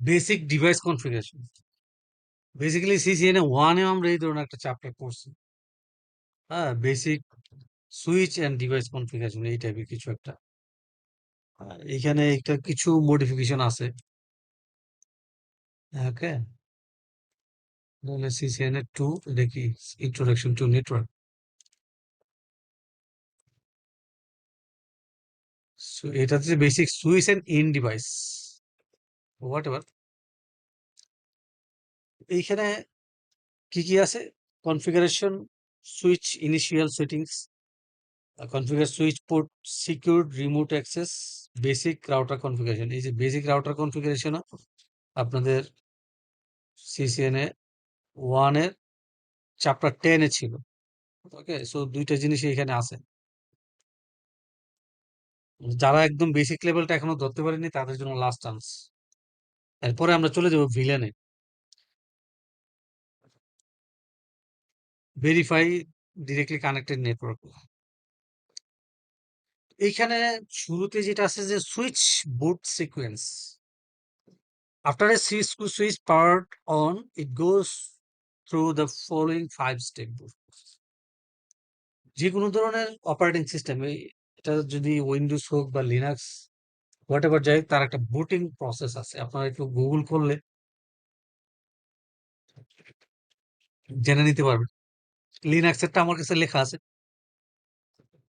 Basic device configuration. Basically CCNA ওয়ানে আমরা এই ধরনের একটা চ্যাপ্টার পড়ছি। হ্যাঁ, basic switch and device configuration এই টাইপের কিছু একটা। এখানে একটা কিছু মডিফিকেশন আছে। ওকে, তাহলে সিসিএনএ টু দেখি, ইন্ট্রোডাকশন টু নেটওয়ার্ক। এটা হচ্ছে basic switch and in device what ever. এইখানে কি কি আছে? Configuration, switch initial settings, configure switch port, secured remote access, basic router configuration. এই যে বেসিক রাউটার কনফিগারেশন আপনাদের সিসিএনএ ওয়ানের চ্যাপ্টার 10-এ ছিল। ওকে, সো দুইটা জিনিসই এখানে আছে। যারা একদম বেসিক লেভেলটা এখনো ধরতে পারেনি তাদের জন্য লাস্ট চান্স। এরপরে আমরা চলে যাবো ভিলেনে। Verify directly connected network. এইখানে শুরুতে যেটা আছে যে switch boot sequence. After a switch powered on, it goes through the following 5-step boot. যে কোনো ধরনের অপারেটিং সিস্টেম, এটা যদি উইন্ডোজ হোক বা লিনাক্স হোয়াট এভার যাই, তার একটা বুটিং প্রসেস আছে। আপনারা একটু গুগল করলে জেনে নিতে পারবেন। লিনাক্সেরটা আমার কাছে লেখা আছে,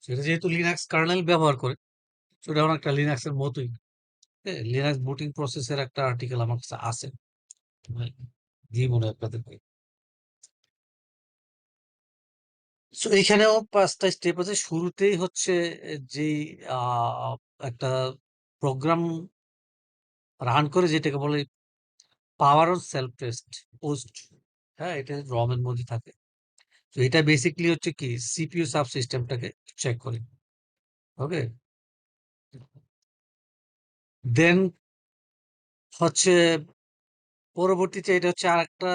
সেটা যেহেতু লিনাক্স কার্নেল ব্যবহার করে, সেটা অনেকটা লিনাক্সের মতোই। লিনাক্স বুটিং প্রসেসের একটা আর্টিকেল আমার কাছে আছে, দিয়ে মনে হয় আপনাদেরকে। সো এইখানেও 5টা স্টেপ আছে। শুরুতেই হচ্ছে যেই আহ, একটা প্রোগ্রাম রান করে যেটাকে বলে power on self test post. হ্যাঁ, এটা রম এর মধ্যে থাকে। তো এটা বেসিকলি হচ্ছে কি সিপিইউ সাব সিস্টেমটাকে চেক করে। ওকে, দেন হচ্ছে পরবর্তীতে এটা হচ্ছে আরেকটা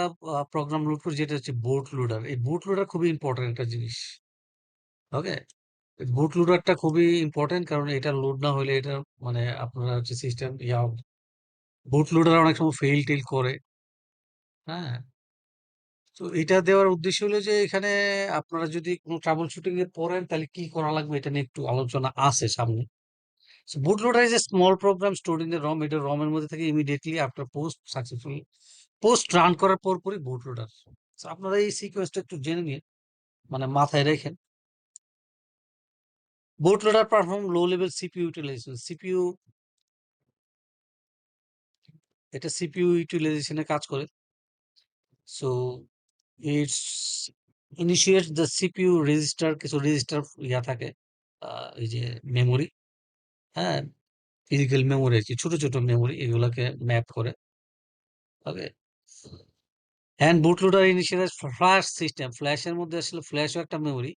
প্রোগ্রাম লোড করে, যেটা হচ্ছে বুট লোডার। এই বুট লোডার খুবই ইম্পর্টেন্ট একটা জিনিস। ওকে, বুট লোডারটা খুবই ইম্পর্টেন্ট, কারণ এটা লোড না হলে এটা মানে আপনারা হচ্ছে সিস্টেম বুট লোডার অনেক সময় ফেল টেল করে। হ্যাঁ, তো এটা দেওয়ার উদ্দেশ্য হলো যে এখানে আপনারা যদি কোনো ট্রাবল শুটিং এ পড়েন তাহলে কি করা লাগবে এটা নিয়ে একটু আলোচনা আছে সামনে। Boot loader is a small program stored in the ROM. এটা রম এর মধ্যে থেকে immediately after POST successful POST run করার পরই বুট লোডার। আপনারা এই সিকোয়েন্সটা একটু জেনে নিন, মানে মাথায় রেখেন। Boot loader perform low level CPU utilisation. CPU, এটা সিপিইউ ইউটিলাইজেশনে কাজ করে। So it's initiate the CPU register, কিছু রেজিস্টার ইয়া থাকে, এই যে মেমোরি। হ্যাঁ, ফিজিক্যাল মেমোরি আর কি, ছোট ছোট মেমোরি, এগুলাকে ম্যাপ করে। Okay, hand bootloader initialise flash system. ফ্ল্যাশের মধ্যে আসলে ফ্ল্যাশও একটা memory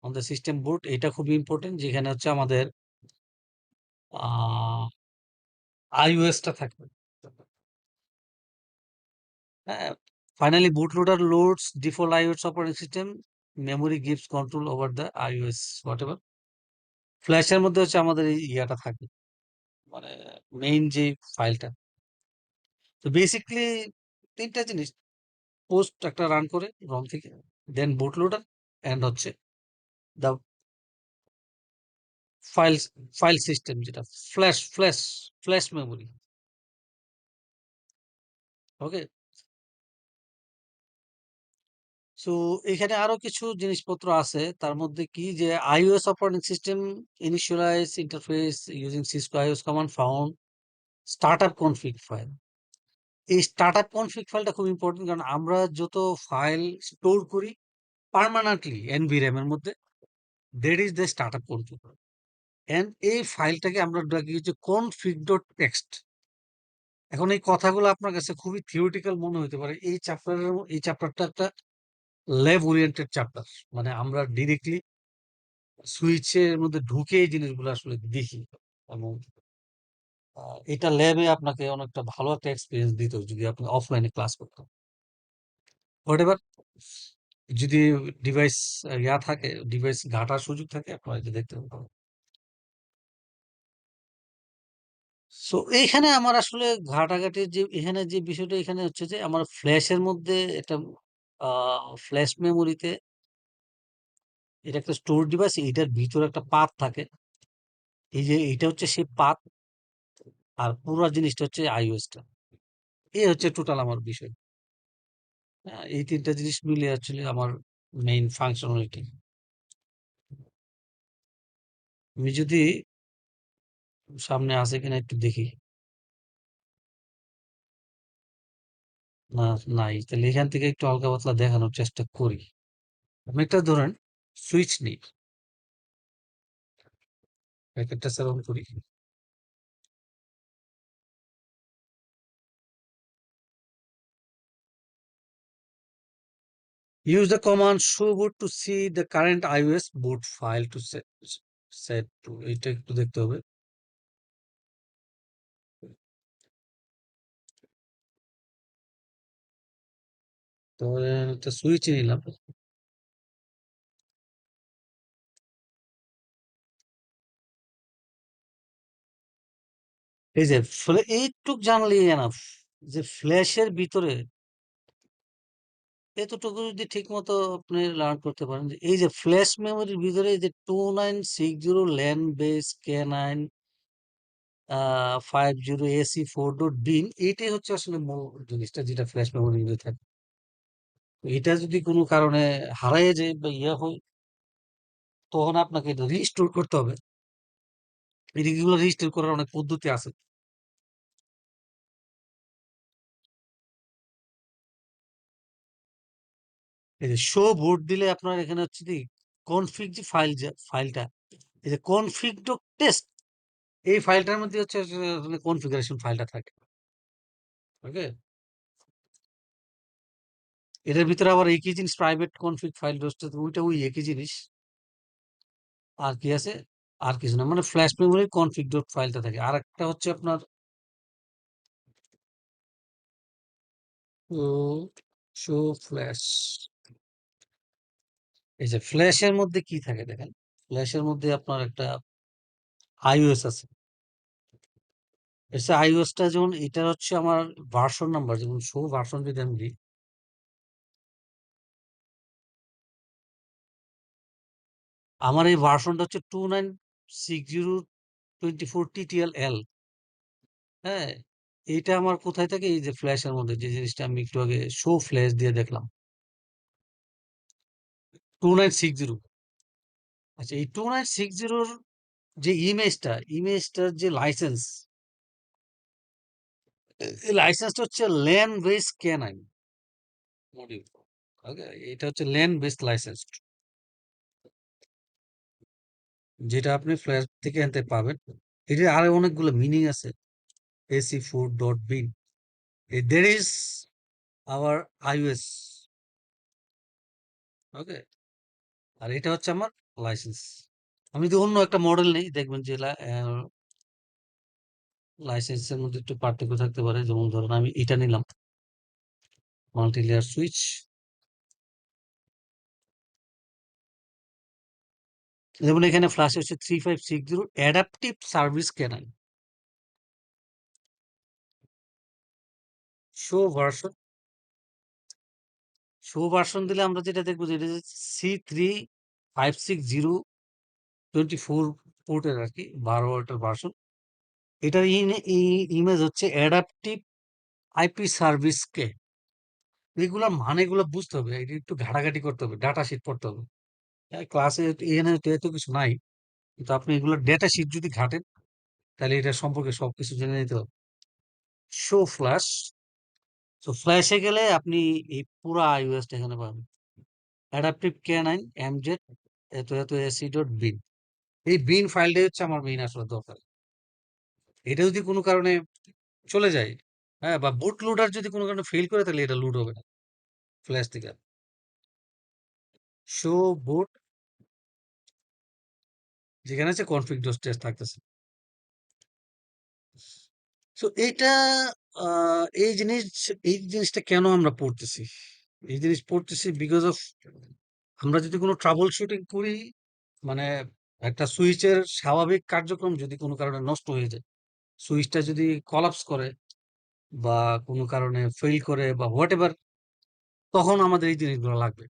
on the system boot. এটা খুবই ইম্পর্টেন্ট, যেখানে হচ্ছে আমাদের আইওএসটা থাকবে। হ্যাঁ, finally bootloader loads default IOS operating system, memory gives control over the IOS whatever. ফ্ল্যাশের মধ্যে হচ্ছে আমাদের এই ইয়াটা থাকে, মানে মেইন যে ফাইলটা। তো বেসিকলি তিনটা জিনিস, পোস্ট একটা রান করে রম থেকে, দেন বুটলোডার, এন্ড হচ্ছে দ্য ফাইল ফাইল সিস্টেম, যেটা ফ্ল্যাশ ফ্ল্যাশ ফ্ল্যাশ মেমোরি। ওকে, সো এখানে আরো কিছু জিনিসপত্র আছে। তার মধ্যে কি যে iOS operating system initialise interface using Cisco iOS command found startup config file. এই স্টার্টআপ কনফিগ ফাইলটা খুব ইম্পর্টেন্ট, কারণ আমরা যত ফাইল স্টোর করি পার্মানেন্টলি এনভিরাম এর মধ্যে, that is the startup config. And এই ফাইলটাকে আমরা ডাকি হচ্ছে কনফিগ ডট টেক্সট। এখন এই কথাগুলো আপনার কাছে খুবই থিওরিটিক্যাল মনে হতে পারে। এই চ্যাপ্টারটা একটা ল্যাব ওরিয়েন্টেড চ্যাপ্টার, মানে আমরা ডিরেক্টলি সুইচের মধ্যে ঢুকে এই জিনিসগুলো আসলে দেখি। এবং এটা ল্যাবে আপনাকে অনেকটা ভালো একটা এক্সপিরিয়েন্স দিত যদি আপনি অফলাইনে ক্লাস করতেন। হোয়াট এভার, যদি ডিভাইস ইয়া থাকে, ডিভাইস ঘাটার সুযোগ থাকে, আপনারা এটা দেখতে পাবেন। সো এইখানে আমার আসলে ঘাটাঘাটির যে এখানে যে বিষয়টা এখানে হচ্ছে যে আমার ফ্ল্যাশের মধ্যে এটা ফ্ল্যাশ মেমোরিতে এটা একটা স্টোর ডিভাইস, এটার ভিতরে একটা পাথ থাকে। এই যে এটা হচ্ছে সেই পাথ, আর পুরো জিনিসটা হচ্ছে আইওএসটা। এই হচ্ছে টোটাল আমার বিষয়। এই তিনটা জিনিস মিলে আসলে আমার মেইন ফাংশনালিটি। আমি যদি সামনে আছে কিনা একটু দেখি। না, নাই, তাহলে এখান থেকে একটু হালকা পাতলা দেখানোর চেষ্টা করি। আমি একটা ধরেন সুইচ নিই, প্যাকেটটা সেরকম করি। Use the command show boot to see the current iOS boot file to set to, এটা একটু দেখতে হবে। তাহলে একটা সুইচ নিলাম। এই যে এইটুক জানলেই এনাফ যে ফ্ল্যাশের ভিতরে এতটুকু যদি ঠিক মতো আপনি লার্ন করতে পারেন, যে এই যে ফ্ল্যাশ মেমোরির ভিতরে এই যে 2960 ল্যান বেস K9 50 AC4.bin, এইটাই হচ্ছে আসলে মূল জিনিসটা যেটা ফ্ল্যাশ মেমোরির ভিতরে থাকে। তো এটা যদি কোনো কারণে হারায় যায় বা ইয়া হয়, তখন আপনাকে এটা রিস্টোর করতে হবে। এগুলো রিস্টোর করার অনেক পদ্ধতি আছে। এই যে শো বোর্ড দিলে আপনার এখানে হচ্ছে কি কনফিগ যে ফাইলটা, এই যে কনফিগ ডট টেস্ট, এই ফাইলটার মধ্যে হচ্ছে আসলে কনফিগারেশন ফাইলটা থাকে। ওকে, এটার ভিতরে আবার একই জিনিস প্রাইভেট কনফিগ ফাইল রয়েছে, ওইটা ওই একই জিনিস। আর কি আছে? আর কিছু না, মানে ফ্ল্যাশ মেমোরি কনফিগ ডট ফাইলটা থাকে। আর একটা হচ্ছে আপনার শো ফ্ল্যাশ। এই যে ফ্ল্যাশের মধ্যে কি থাকে দেখেন, ফ্ল্যাশের মধ্যে আপনার একটা আইওএস আছে। এসে আইওএসটা যেমন এটা হচ্ছে আমার ভার্সন নাম্বার, যেমন শো ভার্সন যদি আমি দিই, আমার এই ভার্সনটা হচ্ছে 2960 24 TTL L। হ্যাঁ, এইটা আমার কোথায় থাকে? এই যে ফ্ল্যাশের মধ্যে, যে জিনিসটা আমি একটু আগে শো ফ্ল্যাশ দিয়ে দেখলাম, 2960। আচ্ছা, এই 2960-র যে ইমেজটার যে লাইসেন্স, এই লাইসেন্সটা হচ্ছে ল্যান বেস K9 মডিউল। ওকে, এটা হচ্ছে ল্যান বেস লাইসেন্স, যেটা আপনি ফ্ল্যাশ থেকে আনতে পাবেন। এটার আরো অনেকগুলো মিনিং আছে। AC4.bin, there is our iOS। ওকে, আর এটা হচ্ছে আমার লাইসেন্স। আমি যদি অন্য একটা মডেল নেই, দেখবেন যে লাইসেন্সের মধ্যে একটু পার্থক্য থাকতে পারে। যেমন ধরুন আমি এটা নিলাম, মাল্টি লেয়ার সুইচ। যেমন এখানে ফ্ল্যাশ হচ্ছে 3560 adaptive service K9 show version. Show version দিলে আমরা যেটা দেখবো যে এটা C3560 24 পোর্টের আর কি, 12 ওয়াটের ভার্সন। এটার ইমেজ হচ্ছে অ্যাডাপটিভ আইপি সার্ভিস কে। এগুলোর মানেগুলো বুঝতে হবে, এটা একটু ঘাটাঘাটি করতে হবে, ডাটা শিট পড়তে হবে। ক্লাসে এখানে তো এত কিছু নাই, কিন্তু আপনি এগুলোর ডেটা শিট যদি ঘাটেন, তাহলে এটা সম্পর্কে সবকিছু জেনে নিতে হবে। Show flash. তো ফ্ল্যাশে গেলে আপনি এই পুরো আইওএসটা এখানে পাবেন। অ্যাডাপটিভ K9 MZ এত এত AC.bin, এই বিন ফাইলটাই হচ্ছে আমার মেইন আসলে দরকার। এটা যদি কোনো কারণে চলে যায়, হ্যাঁ, বা বুট লোডার যদি কোনো কারণে ফেল করে, তাহলে এটা লুট হবে না ফ্ল্যাশ থেকে। শো বুট, যেখানে আছে কনফিগ ডট টেস্ট থাকতেছে। সো এইটা এই জিনিসটা কেন আমরা পড়তেছি? এই জিনিস পড়তেছি বিকজ অফ, আমরা যদি কোনো ট্রাবল শুটিং করি, মানে একটা সুইচের স্বাভাবিক কার্যক্রম যদি কোনো কারণে নষ্ট হয়ে যায়, সুইচটা যদি কলাপস করে বা কোনো কারণে ফেল করে বা হোয়াট এভার, তখন আমাদের এই জিনিসগুলো লাগবে।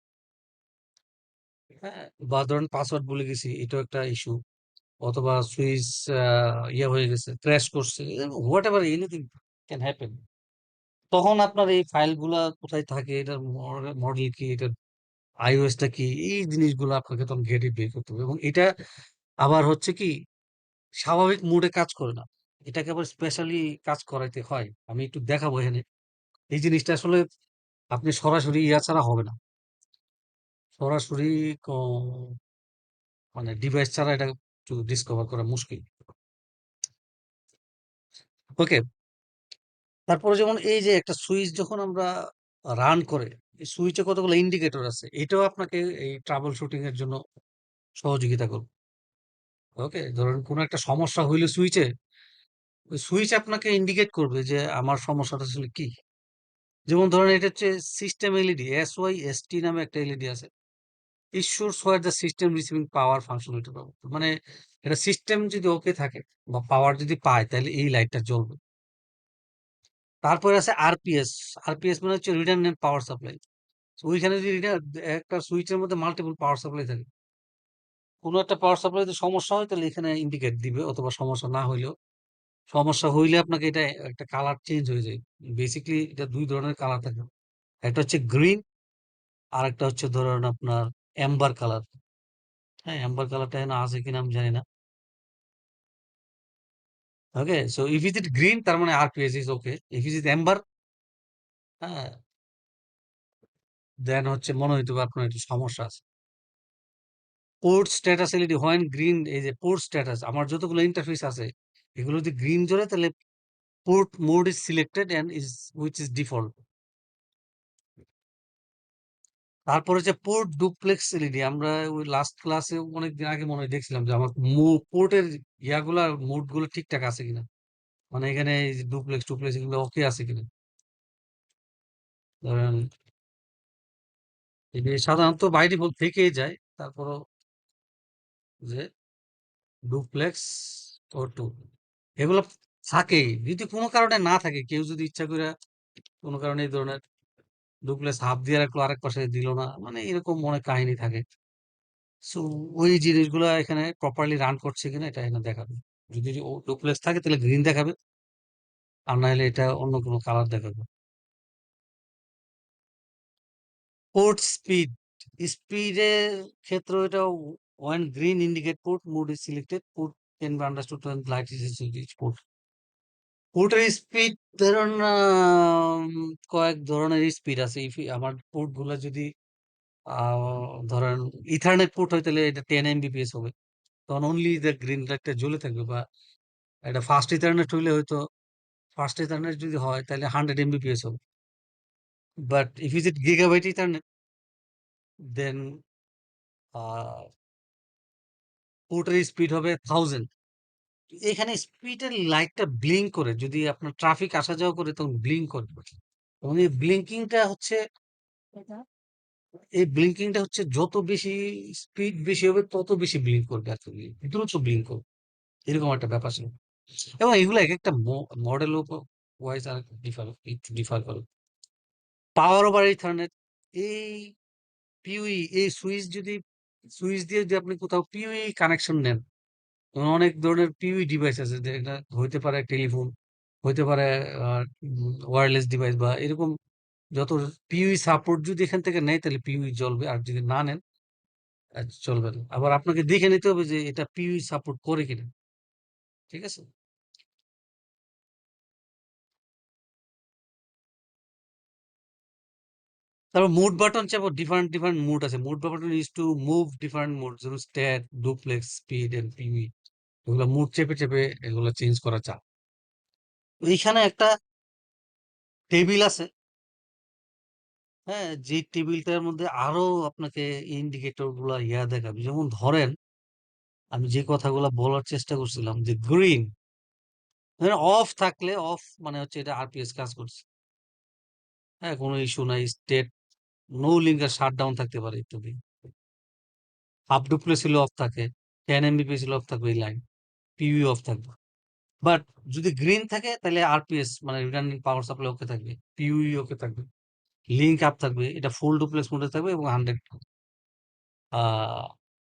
হ্যাঁ, বা ধরেন পাসওয়ার্ড ভুলে গেছি, এটাও একটা ইস্যু। অথবা সুইচ ইয়ে হয়ে গেছে, ক্র্যাশ করছে, what ever, anything can happen. তখন আপনার এই ফাইলগুলা কোথায় থাকে, এটার মডেল কি, এটার আইওএসটা কি, এই জিনিসগুলো আপনাকে তখন ঘেটে বের করতে হবে। এবং এটা আবার হচ্ছে কি, স্বাভাবিক মোডে কাজ করে না, এটাকে আবার স্পেশালি কাজ করাইতে হয়। আমি একটু দেখাবো এখানে। এই জিনিসটা আসলে আপনি সরাসরি ইয়া ছাড়া হবে না, সরাসরি মানে ডিভাইস ছাড়া এটা একটু ডিসকভার করা মুশকিল। ওকে, তারপরে যেমন এই যে একটা সুইচ যখন আমরা রান করে, এই সুইচে কতগুলো ইন্ডিকেটর আছে, এটাও আপনাকে এই ট্রাবল শুটিং এর জন্য সহযোগিতা করবে। ওকে, ধরুন কোনো একটা সমস্যা হইলে সুইচে, ওই সুইচ আপনাকে ইন্ডিকেট করবে যে আমার সমস্যাটা আসলে কি। যেমন ধরেন এটা হচ্ছে সিস্টেম এলইডি, SYST নামে একটা এলইডি আছে। Issues where the system receiving power functionality পাবো, মানে এটা সিস্টেম যদি ওকে থাকে বা পাওয়ার যদি পায়, তাহলে এই লাইটটা জ্বলবে। তারপরে আছে আরপিএস। আরপিএস মানে হচ্ছে রিডান্ডেন্ট পাওয়ার সাপ্লাই। ওইখানে যদি একটা সুইচের মধ্যে মাল্টিপল পাওয়ার সাপ্লাই থাকে, কোনো একটা পাওয়ার সাপ্লাইতে সমস্যা হয়, তাহলে এখানে ইন্ডিকেট দিবে। অথবা সমস্যা না হইলেও, সমস্যা হইলে আপনাকে এটা একটা কালার চেঞ্জ হয়ে যায়। বেসিক্যালি এটা দুই ধরনের কালার থাকে, একটা হচ্ছে গ্রিন, আর একটা হচ্ছে ধরেন আপনার এম্বার কালার। হ্যাঁ, এম্বার কালারটা এখানে আছে কিনা আমি জানি না। Okay, so if is it green, তার মানে RPS is okay. If is it amber, হ্যাঁ, দেন হচ্ছে মনে হইতে হবে আপনার একটু সমস্যা আছে। Port status LED when green, এই যে পোর্ট স্ট্যাটাস, আমার যতগুলো ইন্টারফেস আছে, এগুলো যদি গ্রিন জ্বলে, তাহলে port mode is selected and is which is default. তারপরে যে পোর্ট ডুপ্লেক্স এলইডি, আমরা ওই লাস্ট ক্লাসে অনেকদিন আগে মনে হয় দেখছিলাম যে আমার পোর্টের ইয়াগুলা মোড গুলো ঠিকঠাক আছে কিনা, মানে এখানে ডুপ্লেক্স টুপ্লেক্স এগুলো ওকে আছে কিনা। ধরেন এটা সাধারণত বাই ডিফল্ট থেকেই যায়, তারপরও যে ডুপ্লেক্স ও টু, এগুলো থাকেই। যদি কোনো কারণে না থাকে, কেউ যদি ইচ্ছা করে কোনো কারণে এই ধরনের ডুপ্লেক্স হাফ দিয়ে রাখলো, আরেক পাশে দিল না, মানে এরকম অনেক কাহিনী থাকে। সো ওই জিনিসগুলো এখানে প্রপারলি রান করছে কিনা এটা এখানে দেখাবে। যদি ডুপ্লেক্স থাকে তাহলে গ্রিন দেখাবে, আর না হলে এটা অন্য কোনো কালার দেখাবে। পোর্ট স্পিড, স্পিডের ক্ষেত্রে এটা one green indicate port mode is selected, port can be understood when light is port. পোর্টের স্পিড ধরুন কয়েক ধরনের স্পিড আছে। আমার পোর্ট গুলা যদি ধরেন ইথারনেট পোর্ট হয়, তাহলে এটা 10 Mbps হবে, তখন অনলি দ্য গ্রিন লাইটটা জ্বলে থাকবে। বা এটা ফাস্ট ইথারনেট হইলে হয়তো, ফাস্ট ইথারনেট যদি হয় তাহলে 100 Mbps হবে। But if is it gigabyte ethernet, then পোর্টের স্পিড হবে 1000। এখানে স্পিডের লাইটটা ব্লিঙ্ক করে, যদি আপনার ট্রাফিক আসা যাওয়া করে তখন ব্লিঙ্ক করবে। এবং এই ব্লিঙ্কিংটা হচ্ছে, যত বেশি স্পিড বেশি হবে, তত বেশি ব্লিঙ্ক করবে, আসলে দ্রুত ব্লিঙ্ক করবে, এরকম একটা ব্যাপার ছিল। এবং এগুলো এক একটা মডেল ওয়াইজ আর একটু ডিফার করে। পাওয়ার ওভার ইথারনেট, এই পিউই, এই সুইচ দিয়ে যদি আপনি কোথাও পিউই কানেকশন নেন, অনেক ধরনের পিউই ডিভাইস আছে, যেটা হইতে পারে টেলিফোন, হইতে পারে ওয়্যারলেস ডিভাইস, বা এরকম যত পিউই সাপোর্ট যদি এখান থেকে নেয়, তাহলে পিউই জ্বলবে। আর যদি না নেন, চলবে না। আবার আপনাকে দেখে নিতে হবে যে এটা পিউই সাপোর্ট করে কিনা। ঠিক আছে? তারপর মুড বাটন চাপো, ডিফারেন্ট ডিফারেন্ট মুড আছে। Mode button is to move different mode, যেমন স্ট্যাট, ডুপ্লেক্স, স্পিড এন্ড পিউই। এগুলো মুড চেপে চেপে এগুলো চেঞ্জ করা যায়। এইখানে একটা টেবিল আছে, হ্যাঁ, যে টেবিলটার মধ্যে আরো আপনাকে ইন্ডিকেটর গুলা দেখাবে। যেমন ধরেন আমি যে কথাগুলো বলার চেষ্টা করছিলাম, যে গ্রিন অফ থাকলে, অফ মানে হচ্ছে এটা আরপিএস কাজ করছে, হ্যাঁ, কোনো ইস্যু নাই। State no link or shut down থাকতে পারে ইত্যাদি। হাফ ডুপ্লেক্স হলে অফ থাকে, 10 Mbps হলে অফ থাকবে এই লাইন, পিউই অফ থাকবে। বাট যদি গ্রিন থাকে তাহলে আরপিএস মানে রিটার্নিং পাওয়ার সাপ্লাই ওকে থাকবে, পিইউই ওকে থাকবে, লিঙ্ক আপ থাকবে, এটা ফুল ডুপ্লেক্স মোডে থাকবে এবং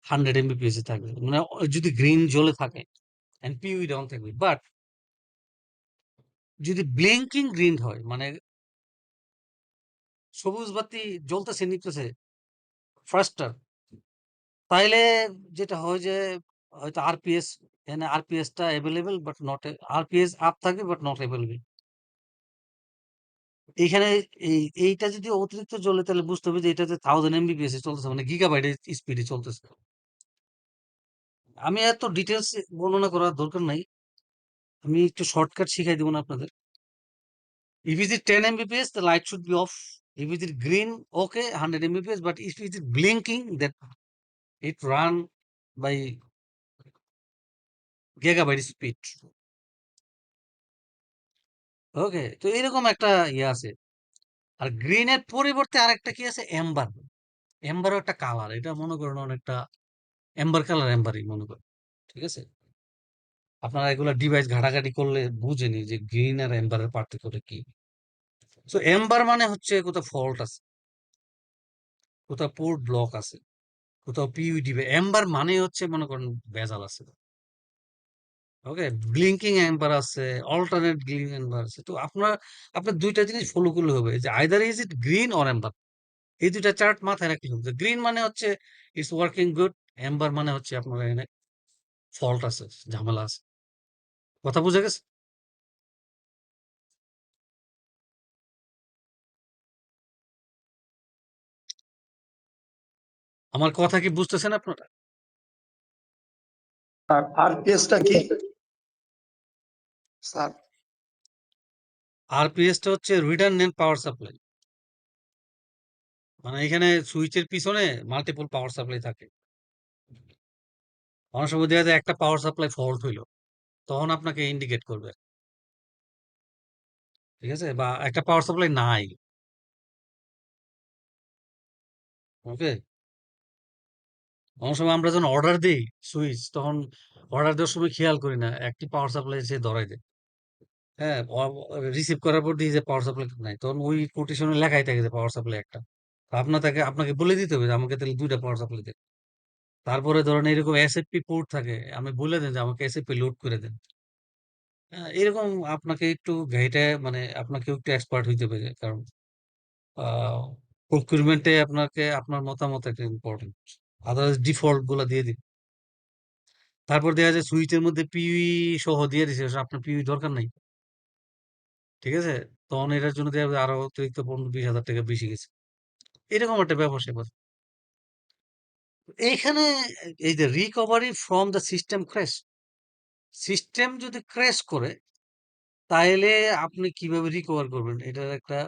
100 এমবিপিএস এ থাকবে, মানে যদি গ্রিন জ্বলে থাকে এন্ড পিইউই ডাউন থাকবে। বাট যদি ব্লিঙ্কিং গ্রিন হয় মানে সবুজ বাতি জ্বলতেছে নিতেছে ফাস্টার, তাইলে যেটা হয় যে হয়তো আরপিএস, এখানে আরপিএসটা available but not, RPS up থাকবে বাট নট অ্যাভেলেবল। এইখানে এইটা যদি অতিরিক্ত চলে তাহলে বুঝতে হবে যে এটাতে 1000 এমবিপিএস এ চলতেছে, মানে গিগাবাইটের স্পিডে চলতেছে। আমি এত ডিটেলস বর্ণনা করার দরকার নাই, আমি একটু শর্টকাট শিখাই দেবো না আপনাদের। If it is 10 Mbps, the light should be off. If it is green, okay, 100 Mbps. But if it is blinking, that it run by gigabyte speed. ওকে, তো এরকম একটা ইয়ে আছে। আর গ্রিনের পরিবর্তে আরেকটা কি আছে, এম্বার। এম্বারও একটা কালার, এটা মনে করেন অনেকটা এম্বার কালার, এম্বারই মনে করেন। ঠিক আছে, আপনারা এগুলা ডিভাইস ঘাটাঘাটি করলে বুঝেনি যে গ্রিন আর এম্বারের পার্থক্যটা কি। তো এম্বার মানে হচ্ছে কোথাও ফল্ট আছে, কোথাও পোর্ট ব্লক আছে, কোথাও পিইউডি। এম্বার মানে হচ্ছে মনে করেন ভেজাল আছে। ওকে, ব্লিঙ্কিং এম্বার আছে, অল্টারনেট ব্লিঙ্কিং এম্বার আছে। তো আপনার দুইটা জিনিস ফলো করলে হবে, যে either is it green or amber. এই দুইটা চার্ট মাথায় রাখলে হবে। গ্রিন মানে হচ্ছে ইটস ওয়ার্কিং গুড, এম্বার মানে হচ্ছে আপনার এখানে ফল্ট আছে, ঝামেলা আছে। কথা বুঝে গেছে? আমার কথা কি বুঝতেছেন আপনারা? আর আরপিএসটা কি স্যার? আরপিএসটা হচ্ছে রিটার্নেন্ট পাওয়ার সাপ্লাই, মানে এখানে সুইচের পিছনে মাল্টিপল পাওয়ার সাপ্লাই থাকে। অনেক সময় দেখা যায় একটা পাওয়ার সাপ্লাই ফল্ট হইলো, তখন আপনাকে ইন্ডিকেট করবে। ঠিক আছে, বা একটা পাওয়ার সাপ্লাই নাই। ওকে, অনেক সময় আমরা যখন অর্ডার দিই সুইচ, তখন অর্ডার দেওয়ার সময় খেয়াল করি না একটি পাওয়ার সাপ্লাই সে ধরাই দেয়। হ্যাঁ, রিসিভ করার পর দিয়ে যে পাওয়ার সাপ্লাই নাই, তখন ওই কোটেশনে লেখাই থাকে যে পাওয়ার সাপ্লাই একটা। তো আপনাকে বলে দিতে হবে যে আমাকে তাহলে দুইটা পাওয়ার সাপ্লাই দেন। তারপরে ধরেন এরকম এসএফপি পোর্ট থাকে, আমি বলে দেন যে আমাকে এসএফপি লোড করে দেন। হ্যাঁ, এরকম আপনাকে একটু ঘাইটে, মানে আপনাকে একটু এক্সপার্ট হইতে হবে, কারণ প্রকিউরমেন্টে আপনাকে আপনার মতামত একটা ইম্পর্টেন্ট। আদারওয়াইজ ডিফল্ট গুলা দিয়ে দিন। তারপর দেখা যায় সুইচের মধ্যে পিউই সহ দিয়ে দিছে, আপনার পিউই দরকার নাই। ঠিক আছে, তখন এটার জন্য দেখা যায় আরো অতিরিক্ত 15-20 হাজার টাকা বেশি গেছে। এরকম একটা ব্যাপার স্যাপার এইখানে। এই যে recovery from the system crash, system যদি ক্র্যাশ করে তাহলে আপনি কিভাবে রিকভার করবেন, এটার একটা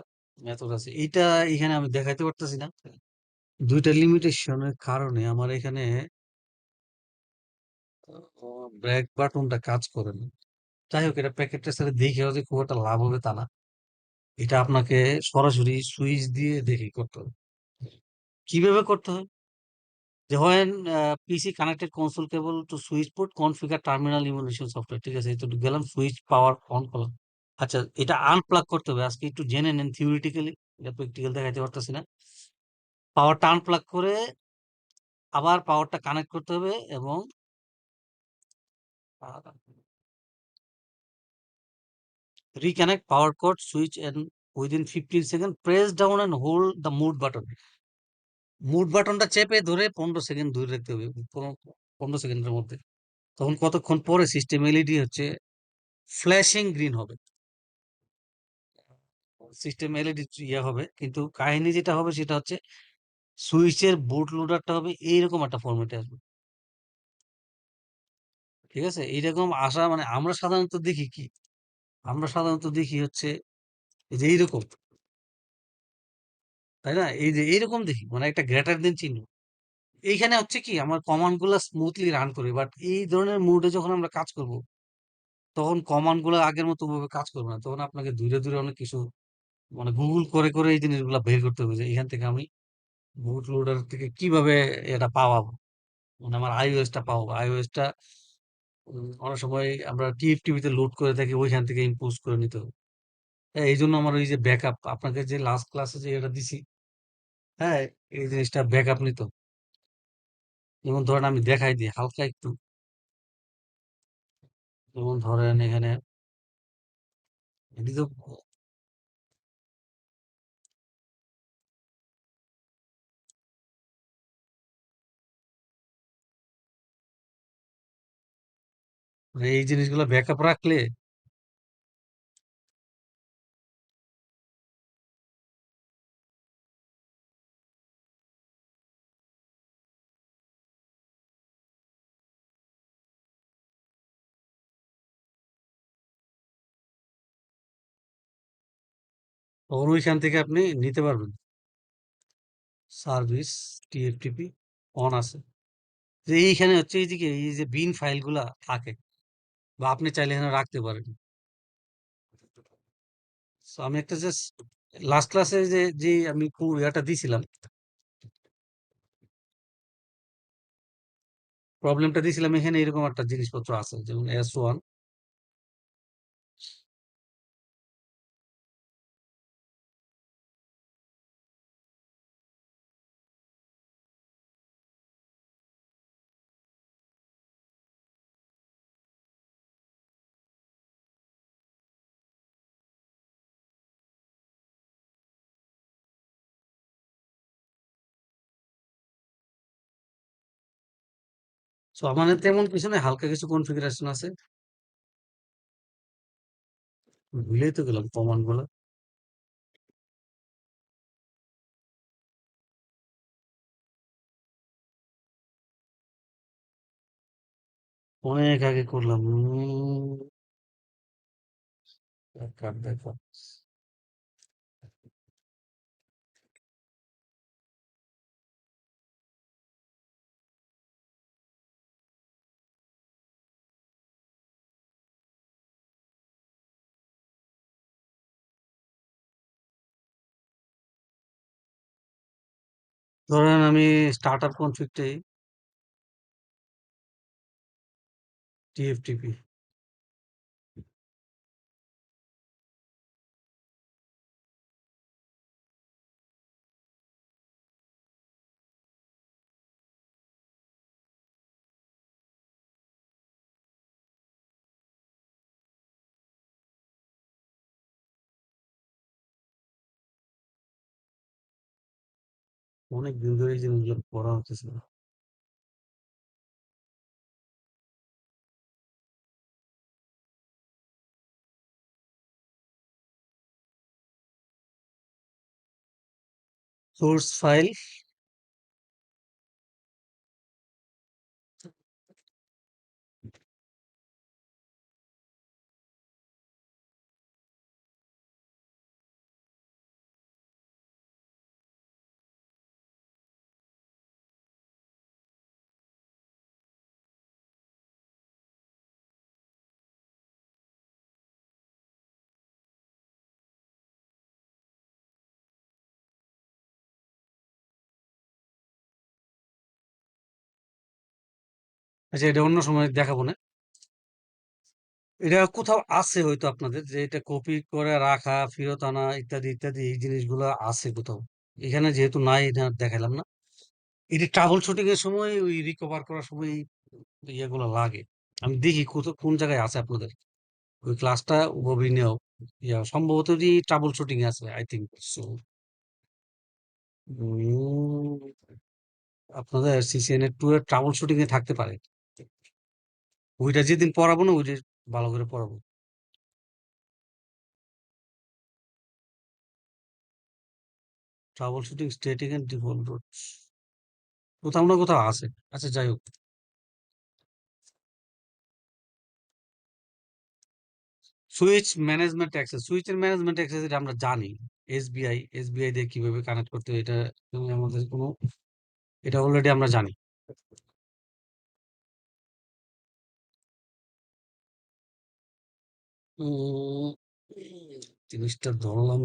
মেথড আছে। এটা এখানে আমি দেখাইতে পারতেছি না, দুইটা লিমিটেশনের কারণে আমার এখানে ব্রেক বাটনটা কাজ করে না। যাই হোক, এটা প্যাকেটটা সাথে দেখে যে খুব একটা লাভ হবে তা না, এটা আপনাকে সরাসরি সুইচ দিয়ে দেখে করতে হবে। কিভাবে করতে হয়, যে when PC connected console cable to switch port configure terminal emulation software, ঠিক আছে, এই তো গেলাম সুইচ পাওয়ার অন করলাম। আচ্ছা, এটা আনপ্লাগ করতে হবে, আজকে একটু জেনে নেন থিওরিটিক্যালি, এটা প্র্যাকটিক্যাল দেখাইতে পারতেছি না। পাওয়ারটা আনপ্লাগ করে আবার পাওয়ারটা কানেক্ট করতে হবে এবং reconnect power cord switch and within 15 seconds press down and hold the mute button. মুট বাটনটা চেপে ধরে 15 সেকেন্ড ধরে রাখতে হবে, 15 সেকেন্ডের মধ্যে। তখন কতক্ষণ পরে সিস্টেম এলইডি হচ্ছে ফ্ল্যাশিং গ্রিন হবে, সিস্টেম এলইডি ইয়ে হবে। কিন্তু কাহিনী যেটা হবে সেটা হচ্ছে সুইচের বুট লোডারটা হবে এইরকম একটা ফরম্যাটে আসবে। ঠিক আছে, এইরকম আসা মানে আমরা সাধারণত দেখি কি, আমরা সাধারণত দেখি হচ্ছে এই যে এইরকম, তাই না, এই যে এইরকম দেখি, মানে একটা গ্রেটার দেন চিহ্ন। এইখানে হচ্ছে কি আমার কমান্ড গুলা স্মুথলি রান করে, বাট এই ধরনের মুডে যখন আমরা কাজ করব তখন কমান্ড গুলো আগের মতো ভাবে কাজ করবে না, তখন আপনাকে দূরে দূরে অনেক কিছু মানে গুগল করে করে এই জিনিসগুলো বের করতে হবে, যে এখান থেকে আমি বুট লোডার থেকে কিভাবে এটা পাওয়াবো, মানে আমার আইওএস টা পাবো, আইওএস টা অনেক সময় আমরা টিএফটিপি তে লোড করে থাকি, ওইখান থেকে ইম্পোজ করে নিতে হবে। হ্যাঁ, এই জন্য আমার ওই যে ব্যাকআপ, আপনাকে যে লাস্ট ক্লাসে যে এটা দিছি, হ্যাঁ, এই জিনিসটা ব্যাকআপ নিত। যেমন ধরেন আমি দেখাই দিই হালকা একটু। যেমন ধরেন এখানে এটি তো মানে এই জিনিসগুলো ব্যাকআপ রাখলে তখন ওইখান থেকে আপনি নিতে পারবেন। সার্ভিস টিএফটিপি অন আছে। যে এইখানে হচ্ছে এই যে কি, এই যে বিন ফাইলগুলা থাকে, বা আপনি চাইলে এখানে রাখতে পারেন। So আমি একটা জাস্ট লাস্ট ক্লাসে যে আমি ইয়াটা দিছিলাম, প্রবলেমটা দিছিলাম, এখানে এরকম একটা জিনিসপত্র আছে, যেমন S1। সো আমাদের তেমন কিছু না, হালকা কিছু কনফিগারেশন আছে। ভুলেই তো গেলাম কমান্ড গুলো। অনেক আগে করলাম। Backup backup. ধরেন আমি স্টার্ট আপ কনফিগটাই টিএফটিপি। অনেক দিন ধরে এই জিনিসগুলো করা হতেছে। Source file. আচ্ছা, এটা অন্য সময় দেখাবো না। এটা কোথাও আছে হয়তো আপনাদের, যে এটা কপি করে রাখা, ফেরত আনা, ইত্যাদি ইত্যাদি, এই জিনিসগুলো আছে কোথাও। এখানে যেহেতু নাই, এটা আর দেখালাম না। এটা ট্রাবল শুটিং এর সময়, ওই রিকভার করার সময় এই ইয়েগুলো লাগে। আমি দেখি কোথাও কোন জায়গায় আছে আপনাদের ওই ক্লাসটা, ওবিনেও সম্ভবত যে ট্রাবল শুটিং এ আছে, আই থিঙ্ক সো। আপনাদের সিসিএন এর 2 এর ট্রাবল শুটিং এ থাকতে পারে। ওইটা যেদিন পড়াবো না, ওইটা ভালো করে পড়াবো। Troubleshooting stating and default routes কোথাও না কোথাও আছে। আচ্ছা, যাই হোক। সুইচের ম্যানেজমেন্ট অ্যাক্সেস এটা আমরা জানি। এসবিআই দিয়ে কিভাবে কানেক্ট করতে হয়, এটা তুমি আমাদের কোনো, এটা অলরেডি আমরা জানি। উম, জিনিসটা ধরলাম।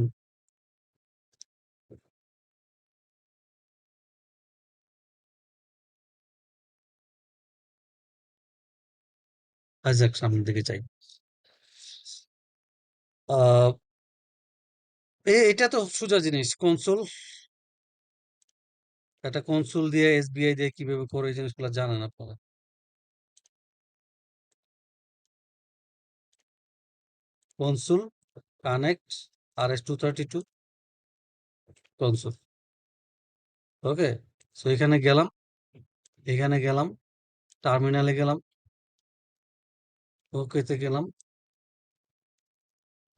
আইজ্যাক সামনের দিকে যাই। আহ এটা তো সোজা জিনিস, কনসোল। একটা কনসোল দিয়ে এসবিআই দিয়ে কিভাবে করে এই জিনিসগুলো জানেন আপনারা। Console connect RS-232 console. Okay, so এখানে গেলাম, টার্মিনালে গেলাম, ওকেতে গেলাম।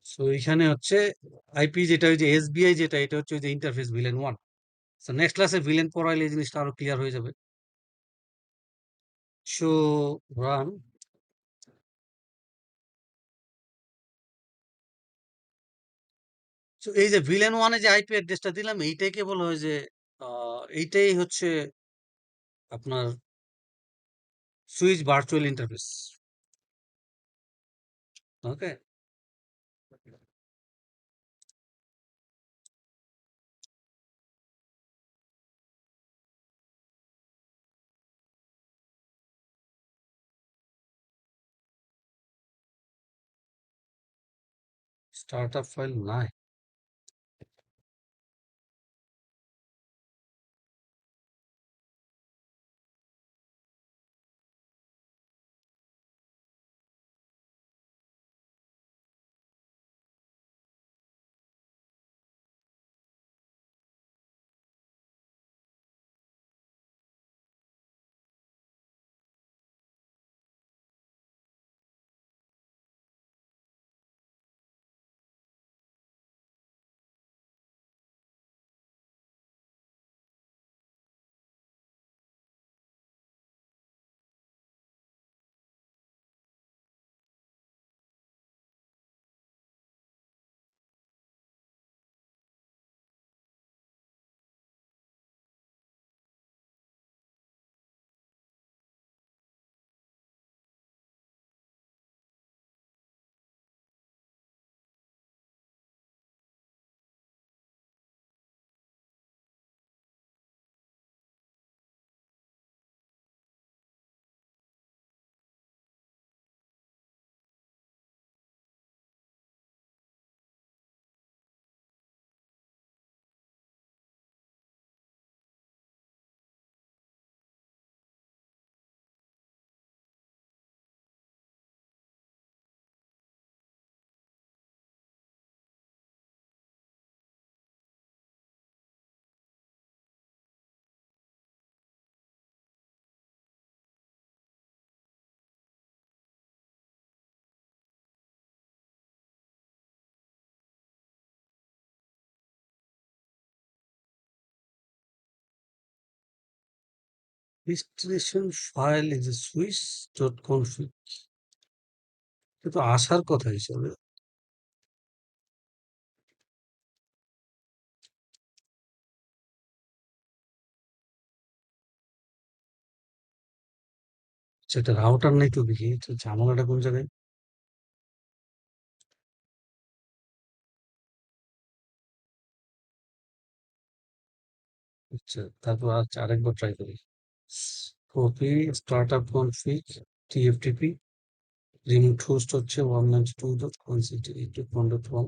সো এখানে হচ্ছে আইপি যেটা, ওই যে এসবিআই যেটা, এটা হচ্ছে ওই যে ইন্টারফেস ভিলেন 1। সো নেক্সট ক্লাসে ভিলেন পড়াইলে এই জিনিসটা আরো ক্লিয়ার হয়ে যাবে। So run. সো এই যে ভিলেন ওয়ানে যে আইপি অ্যাড্রেসটা দিলাম, এইটাকে বলা হয় যে এইটাই হচ্ছে আপনার সুইচ ভার্চুয়াল ইন্টারফেস। ওকে, স্টার্ট আপ ফাইল নাই। Installation file is switch dot config, কিন্তু আসার কথা হিসাবে। সেটা রাউটার নেই তো দেখি, তো ঝামেলাটা কোন জায়গায়? আচ্ছা, তারপর আরেকবার ট্রাই করি। Copy start up config TFTP, remote host হচ্ছে 192.168.1.1।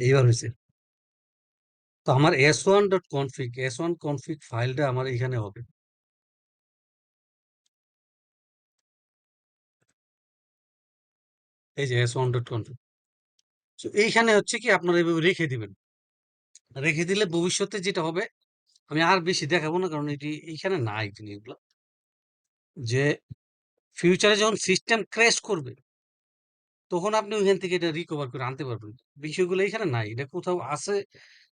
এইবার হয়েছে। তো আমার S1.config ফাইলটা আমার এখানে হবে। এই যে S1.config। তো এইখানে হচ্ছে কি, আপনারা এইভাবে রেখে দিবেন। রেখে দিলে ভবিষ্যতে যেটা হবে, আমি আর বেশি দেখাবো না, কারণ এটি এইখানে নাই জিনিসগুলো। যে ফিউচারে যখন সিস্টেম ক্র্যাশ করবে, তখন আপনি ওইখান থেকে এটা রিকভার করে আনতে পারবেন। বিষয়গুলো এখানে নাই, এটা কোথাও আছে।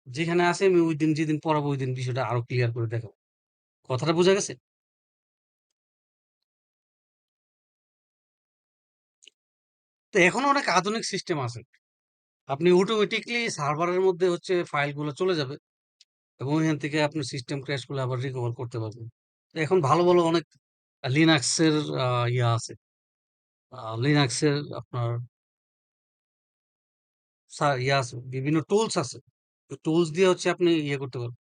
যেখানে আছে আমি ওই দিন যেদিন পড়াবো ওই দিন বিষয়টা আরো ক্লিয়ার করে দেখাবো। কথাটা বোঝা গেছে? তো এখন অনেক আধুনিক সিস্টেম আছে, আপনি অটোমেটিকলি সার্ভারের মধ্যে হচ্ছে ফাইলগুলো চলে যাবে, এবং এখান থেকে আপনার সিস্টেম ক্র্যাশ করলে আবার রিকভার করতে পারবেন। তো এখন ভালো ভালো অনেক লিনাক্সের ইয়া আছে, লিনাক্সের আপনার ইয়া আছে, বিভিন্ন টুলস আছে। টুলস দিয়ে হচ্ছে আপনি ইয়ে করতে পারবেন,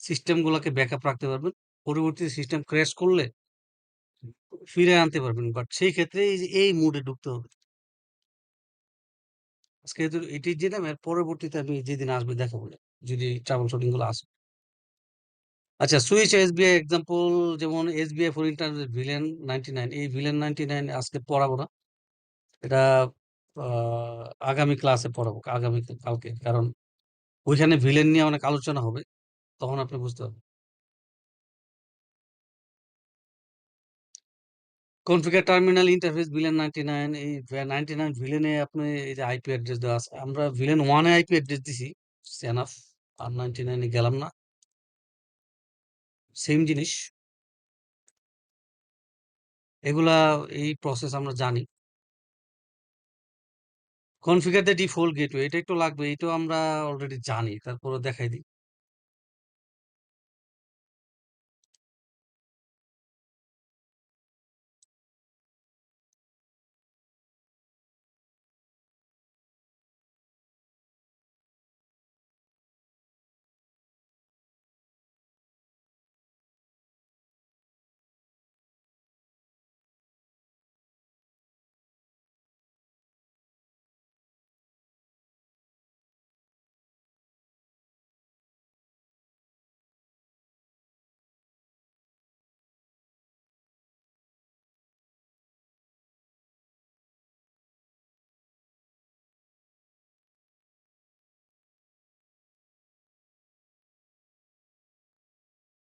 সিস্টেম গুলাকে ব্যাকআপ রাখতে পারবেন। পরবর্তী সিস্টেম ক্র্যাশ করলে ফিরে আনতে পারবেন। বাট সেই ক্ষেত্রে এই যে এই মোডে ঢুকতে হবে। আজকে যেহেতু এটি দিলাম, এর পরবর্তীতে আমি যেদিন আসবে দেখাবো না, যদি ট্রাবল শুটিং গুলো আসে। আচ্ছা, সুইচ এসবিআই এক্সাম্পল, যেমন এসবিআই ফর ইন্টারনেট ভিলেন 99, এই ভিলেন 99 আজকে পড়াবো না। এটা আগামী ক্লাসে পড়াবো, আগামী কালকে, কারণ ওইখানে ভিলেন নিয়ে অনেক আলোচনা হবে, তখন আপনি বুঝতে পারবেন। কনফিগার টার্মিনাল ইন্টারফেস ভিলেন 99, এই 99 ভিলেনে আপনি এই যে আইপি অ্যাড্রেস দেওয়া আছে, আমরা ভিলেন 1 এ আইপি অ্যাড্রেস দিছি, এনাফ। আর 99 এ গেলাম না, সেম জিনিস। এগুলা এই প্রসেস আমরা জানি। কনফিগার দ্য ডিফল্ট গেটওয়ে, এটা একটু লাগবে, এটাও আমরা অলরেডি জানি, তারপরে দেখাই দিই।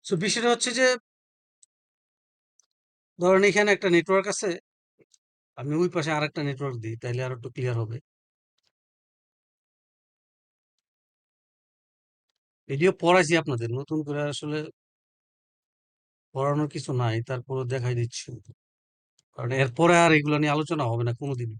সো বিষয়টা হচ্ছে যে, ধরেন এখানে একটা নেটওয়ার্ক আছে, আমি ওই পাশে আরেকটা নেটওয়ার্ক দিই, তাইলে আরো একটু ক্লিয়ার হবে। এটিও পড়াইছি আপনাদের, নতুন করে আসলে পড়ানোর কিছু নাই, তারপরে দেখাই দিচ্ছি, কারণ এরপরে আর এগুলো নিয়ে আলোচনা হবে না কোনোদিন।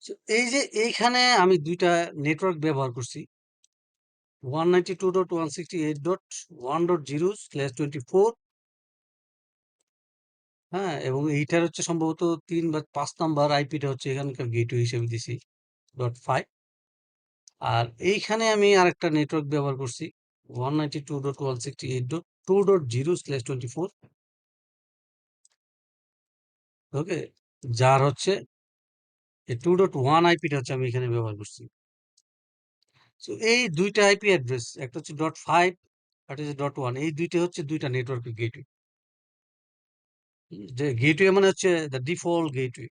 সো এই যে এইখানে আমি দুইটা নেটওয়ার্ক ব্যবহার করছি, 192.168.1.0/24, হ্যাঁ, এবং এইটার হচ্ছে সম্ভবত 3 বা 5 নাম্বার আইপিটা হচ্ছে এখানকার গেটওয়ে হিসেবে দিছি, .5। আর এইখানে আমি আরেকটা নেটওয়ার্ক ব্যবহার করছি, 192.168.2.0/24, ওকে, যার হচ্ছে 2.1 আইপিটা হচ্ছে আমি এখানে ব্যবহার করছি। তো এই দুইটা আইপি অ্যাড্রেস, একটা হচ্ছে .5, একটা হচ্ছে .1, এই দুইটা হচ্ছে দুইটা নেটওয়ার্কের গেটওয়ে। যে গেটওয়ে মানে হচ্ছে দ্য ডিফল্ট গেটওয়ে।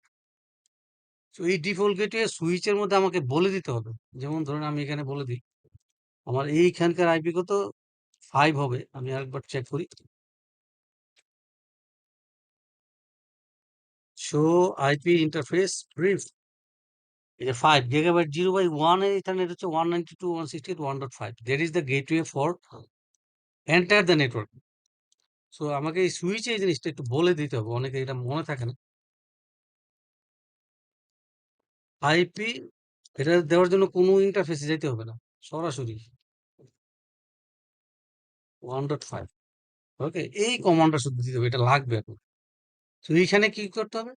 তো এই ডিফল্ট গেটওয়ে সুইচের মধ্যে আমাকে বলে দিতে হবে। যেমন ধরুন আমি এখানে বলে দিই, আমার এইখানকার আইপি কত 5 হবে, আমি আরেকবার চেক করি। শো আইপি ইন্টারফেস ব্রিফ, এই যে 5 গিগাবাইট 0/1 এর ইথারনেট হচ্ছে 192.168.1.5, that is the gateway for entire the network. So আমাকে এই সুইচে এই জিনিসটা একটু বলে দিতে হবে, অনেকে এটা মনে থাকে না। আইপি এটা দেওয়ার জন্য কোনো ইন্টারফেসে যেতে হবে না, সরাসরি 1.5, ওকে, এই কমান্ডটা শুধু দিতে হবে, এটা লাগবে এখন। তো এইখানে কি করতে হবে,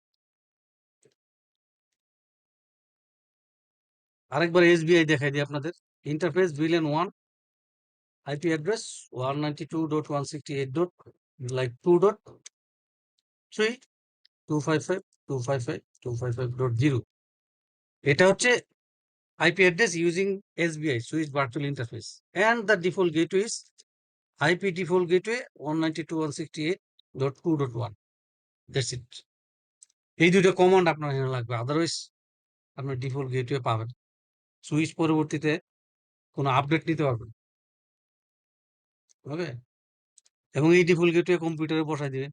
আরেকবার এসবিআই দেখাই দিই আপনাদের। Interface VLAN 1, IP address 192.168. Like 2.3, 255.255.255.0, এটা হচ্ছে IP address using SVI switch virtual interface, and the default gateway is IP default gateway 192.168.2.1, that's it. এই দুটো কমান্ড আপনার এখানে লাগবে, আদারওয়াইজ আপনার ডিফল্ট গেটওয়ে পাবেন। সুইচ পরবর্তীতে কোনো আপডেট নিতে পারবে না। ওকে, এবং এই ডিফল্ট গেটওয়ে কম্পিউটারে বসাই দিবে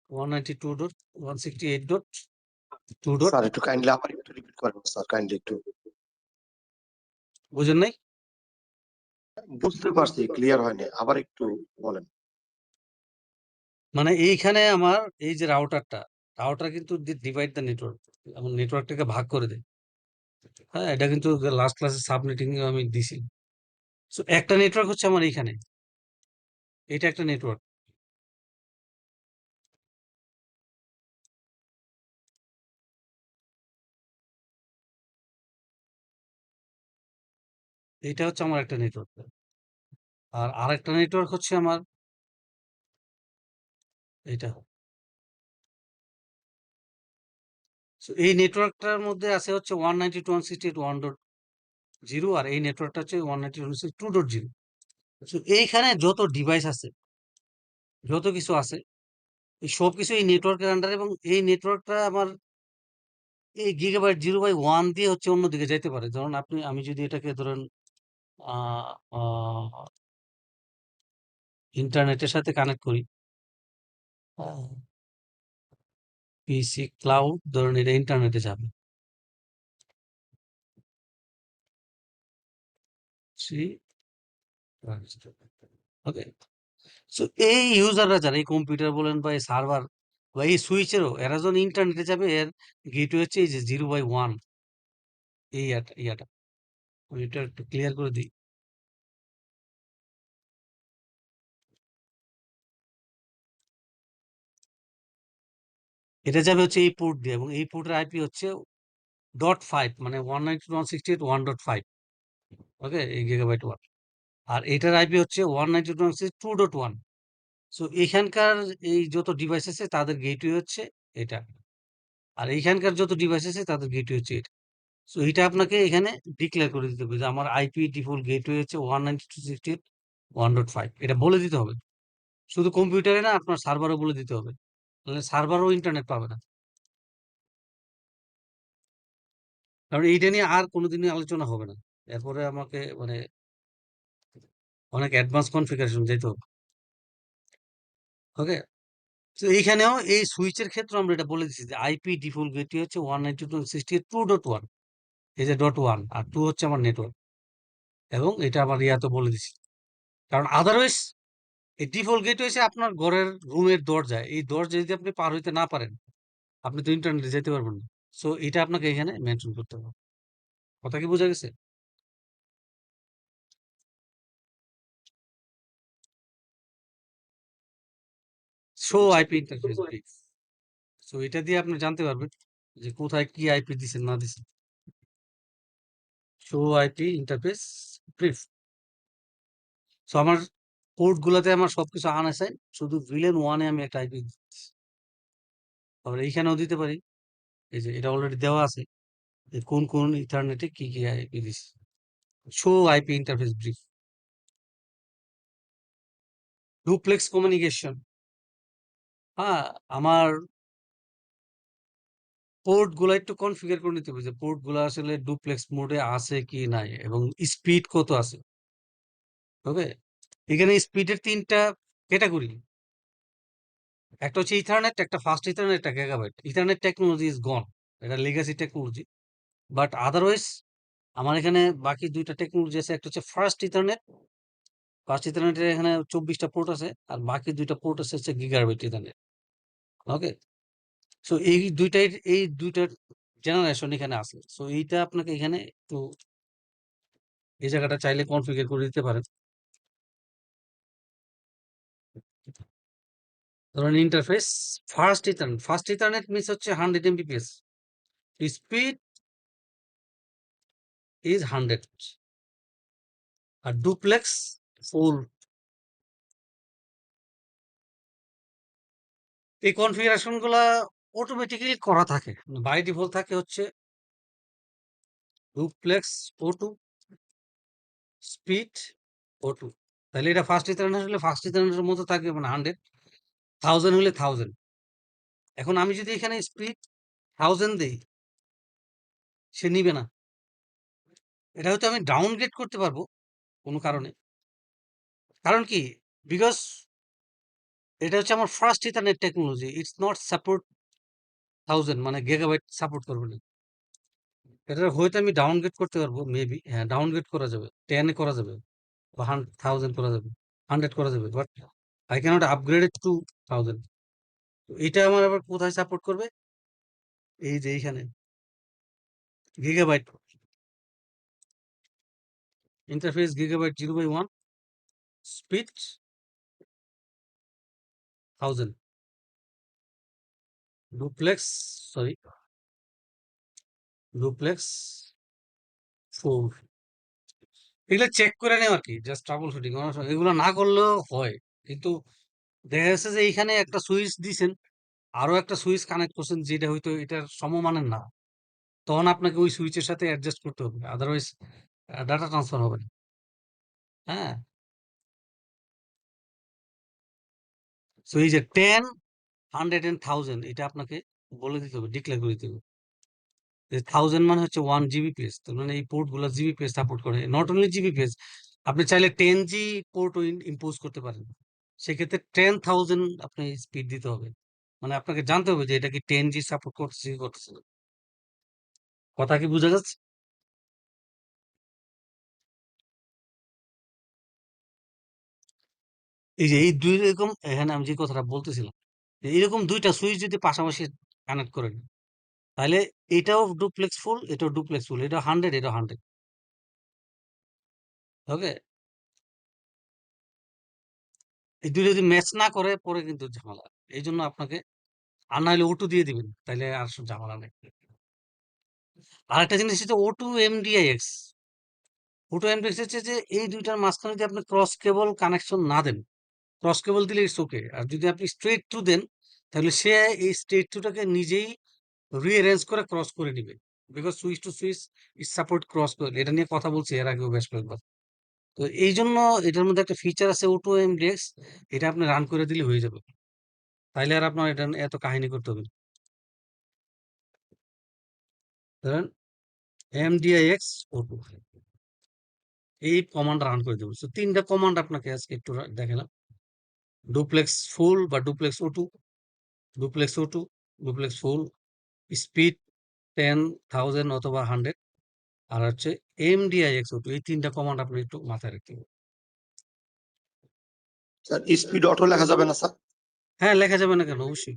192.168.2. স্যার একটু কাইন্ডলি আবার একটু রিপিট করেন স্যার, কাইন্ডলি একটু। বুঝেন নাই? বুঝতে পারছি, ক্লিয়ার হয়নি, আবার একটু বলেন। মানে এইখানে আমার এই যে রাউটার কিন্তু ডিভাইড দ্য নেটওয়ার্ক, এবং নেটওয়ার্কটাকে ভাগ করে দেয়। হ্যাঁ, এটা কিন্তু লাস্ট ক্লাসে সাবনেটিং আমি দিছি। সো একটা নেটওয়ার্ক হচ্ছে আমার এইখানে, এটা একটা নেটওয়ার্ক। এটা হচ্ছে আমার একটা নেটওয়ার্ক, আর আরেকটা নেটওয়ার্ক হচ্ছে আমার এটা। সো এই নেটওয়ার্কটার মধ্যে আছে হচ্ছে 192.168.1.0, আর এই নেটওয়ার্কটা হচ্ছে 192.168.2.0। সো এইখানে যত ডিভাইস আছে, যত কিছু আছে, এই সব কিছু এই নেটওয়ার্কের আন্ডার, এবং এই নেটওয়ার্কটা আমার এই গিগাবাইট 0/1 দিয়ে হচ্ছে অন্যদিকে যাইতে পারে। ধরুন আমি যদি এটাকে ধরেন ইন্টারনেটের সাথে কানেক্ট করি, পিসি ক্লাউড, ধরুন এটা ইন্টারনেটে যাবে। ওকে, সো এই ইউজাররা যারা এই কম্পিউটার বলেন বা এই সার্ভার বা এই সুইচেরও, এরা যখন ইন্টারনেটে যাবে, এর গেটওয়ে হচ্ছে এই যে 0/1, এই ইয়াটা আমি এটা একটু ক্লিয়ার করে দিই। এটা যাবে হচ্ছে এই পোর্ট দিয়ে, এবং এই পোর্টের আইপি হচ্ছে .5, মানে 192.168.1.5। ওকে, এই গিগাবাইট ওয়ান। আর এটার আইপি হচ্ছে 192.168.2.1। সো এখানকার এই যত ডিভাইস আছে তাদের গেটওয়ে হচ্ছে এটা, আর এইখানকার যত ডিভাইস আছে তাদের গেটওয়ে হচ্ছে এটা। সো এটা আপনাকে এখানে ডিক্লেয়ার করে দিতে হবে যে আমার আইপি ডিফল্ট গেটওয়ে হচ্ছে 192.168.1.5, এটা বলে দিতে হবে। শুধু কম্পিউটারে না, আপনার সার্ভারও বলে দিতে হবে, তাহলে সার্ভারও ইন্টারনেট পাবে না। কারণ এইটা নিয়ে আর কোনোদিনই আলোচনা হবে না। এরপরে আমাকে মানে অনেক অ্যাডভান্স কনফিগারেশন যেতে হবে। ওকে, তো এইখানেও এই সুইচের ক্ষেত্রে আমরা এটা বলে দিচ্ছি যে আইপি ডিফল্ট গেটওয়ে হচ্ছে 192.168.2.1, এই যে .1 আর 2 হচ্ছে আমার নেটওয়ার্ক, এবং এটা আমার ইয়াতে বলে দিচ্ছি। কারণ আদারওয়াইজ এই ডিফল্ট গেটওয়ে হচ্ছে আপনার ঘরের রুমের দরজা, এই দরজা যদি আপনি পার হইতে না পারেন, আপনি তো ইন্টারনেটে যেতে পারবেন না। সো এটা আপনাকে এখানে মেনশন করতে হবে। কথা কি বোঝা গেছে? Show IP interface brief. So এটা দিয়ে আপনি জানতে পারবেন যে কোথায় কি আইপি দিছেন না দিছেন। Show IP interface brief. So আমার পোর্ট গুলাতে আমার সবকিছু আনঅ্যাসাইন, শুধু ভিলেন ওয়ানে আমি একটা আইপি দিচ্ছি। আবার এইখানেও দিতে পারি, এই যে এটা অলরেডি দেওয়া আছে যে কোন কোন ইথারনেটে কি কি আইপি দিচ্ছে। Show IP interface brief. Duplex communication. হ্যাঁ, আমার পোর্ট গুলা একটু কনফিগার করে নিতে হবে যে পোর্ট গুলা আসলে ডুপ্লেক্স মোডে আছে কি নাই, এবং স্পিড কত আছে। ওকে, এখানে স্পিডের 3টা ক্যাটাগরি, একটা হচ্ছে ইথারনেট, একটা ফাস্ট ইথারনেট, একটা গিগাবাইট। ইথারনেট টেকনোলজি ইজ গন, এটা লেগাসি টেকনোলজি। বাট আদারওয়াইজ আমার এখানে বাকি 2টা টেকনোলজি আছে, একটা হচ্ছে ফার্স্ট ইথারনেটের এখানে 24টা পোর্ট আছে, আর বাকি 2টা পোর্ট আছে হচ্ছে গিগাবাইট ইথারনেট। ওকে, সো এই দুইটা জেনারেশন এখানে আছে। সো এইটা আপনাকে এখানে একটু এই জায়গাটা চাইলে কনফিগার করে দিতে পারেন। ধরেন ইন্টারফেস ফার্স্ট ইথারনেট মিনস হচ্ছে 100 Mbps, স্পিড ইজ 100, আর ডুপ্লেক্স ফুল। এই কনফিগারেশন গুলা অটোমেটিক্যালি করা থাকে, বাই ডিফল্ট থাকে হচ্ছে ডুপ্লেক্স O2, স্পিড O2। তাহলে এটা ফার্স্ট ইথারনেট হলে ফার্স্ট ইথারনেটের মতো থাকবে, মানে 100, 1000 হলে 1000। এখন আমি যদি এখানে স্পিড 1000 দেই, সে নিবে না। এটা হয়তো আমি ডাউনগ্রেড করতে পারবো কোনো কারণে। কারণ কি? বিকজ এটা হচ্ছে আমার first ethernet technology. It's not support 1000 মানে গিগাবাইট সাপোর্ট করবে না। এটা হয়তো আমি ডাউনগ্রেড করতে পারবো মেবি। হ্যাঁ, ডাউনগ্রেড করা যাবে। 10 এ করা যাবে বা 1000 করা যাবে। 100 করা যাবে। But I cannot upgrade it to 1000. তো এটা আমার আবার কোথায় সাপোর্ট করবে? এই যে এইখানে gigabyte interface gigabyte 0/1 speed 1000 duplex sorry duplex 4 এগুলো চেক করে নেওয়া আর কি জাস্ট ট্রাবল শুটিং এগুলো না করলেও হয় কিন্তু দেখা যাচ্ছে যে এইখানে একটা সুইচ দিছেন আরো একটা সুইচ কানেক্ট করছেন যেটা হয়তো এটার সমমানের না তখন আপনাকে ওই সুইচের সাথে অ্যাডজাস্ট করতে হবে আদারওয়াইজ ডাটা ট্রান্সফার হবে না হ্যাঁ সো এই যে 10 100 and 1000 এটা আপনাকে বলে দিতে হবে ডিক্লেয়ার করে দিতে হবে যে 1000 মানে হচ্ছে 1 জিবিপিএস তার মানে এই পোর্ট গুলো জিবিপিএস সাপোর্ট করে নট অনলি জিবিপিএস আপনি চাইলে 10G পোর্ট ইম্পোজ করতে পারেন সেক্ষেত্রে 10,000 আপনি স্পিড দিতে হবে মানে আপনাকে জানতে হবে যে এটা কি 10G সাপোর্ট করছে কি করছে না। কথা কি বোঝা যাচ্ছে এই যে এই দুই রকম এখানে আমি যে কথাটা বলতেছিলাম যে এইরকম দুইটা সুইচ যদি পাশাপাশি কানেক্ট করেন তাহলে এটাও ডুপ্লেক্স ফুল এটাও ডুপ্লেক্স ফুল এটা 100 এটা 100 ওকে এই দুই যদি ম্যাচ না করে পরে কিন্তু ঝামেলা এই জন্য আপনাকে আর নাহলে ওটু দিয়ে দিবেন তাহলে আর ঝামেলা নেই আর একটা জিনিস হচ্ছে O2 MDIX O2 MDIX হচ্ছে যে এই দুইটার মাঝখানে যদি আপনি ক্রস কেবল কানেকশন না দেন ক্রস কেবল দিলে ইটস ওকে আর যদি আপনি স্ট্রেট থ্রু দেন তাহলে সে এই স্ট্রেট থ্রুটাকে নিজেই রিঅ্যারেঞ্জ করে ক্রস করে নিবে because switch to switch it support cross করে এটা নিয়ে কথা বলছি এর আগেও বেশ কয়েকবার তো এই জন্য এটার মধ্যে একটা ফিচার আছে O2 MDX এটা আপনি রান করে দিলে হয়ে যাবে তাইলে আর আপনার এটা এত কাহিনী করতে হবে না। ধরেন MDIX O2 এই কমান্ড রান করে দেবো। সো ৩ টা কমান্ড আপনাকে আজকে একটু দেখালাম। ডুপ্লেক্স ফুল বা duplex O2, duplex O2, duplex ফুল, স্পিড 10,000 অথবা 100 আর হচ্ছে MDIX O2 এই ৩ টা কমান্ড আপনি একটু মাথায় রাখতে হবে। স্যার স্পিড অটো লেখা যাবে না স্যার? হ্যাঁ, লেখা যাবে না কেন? অবশ্যই।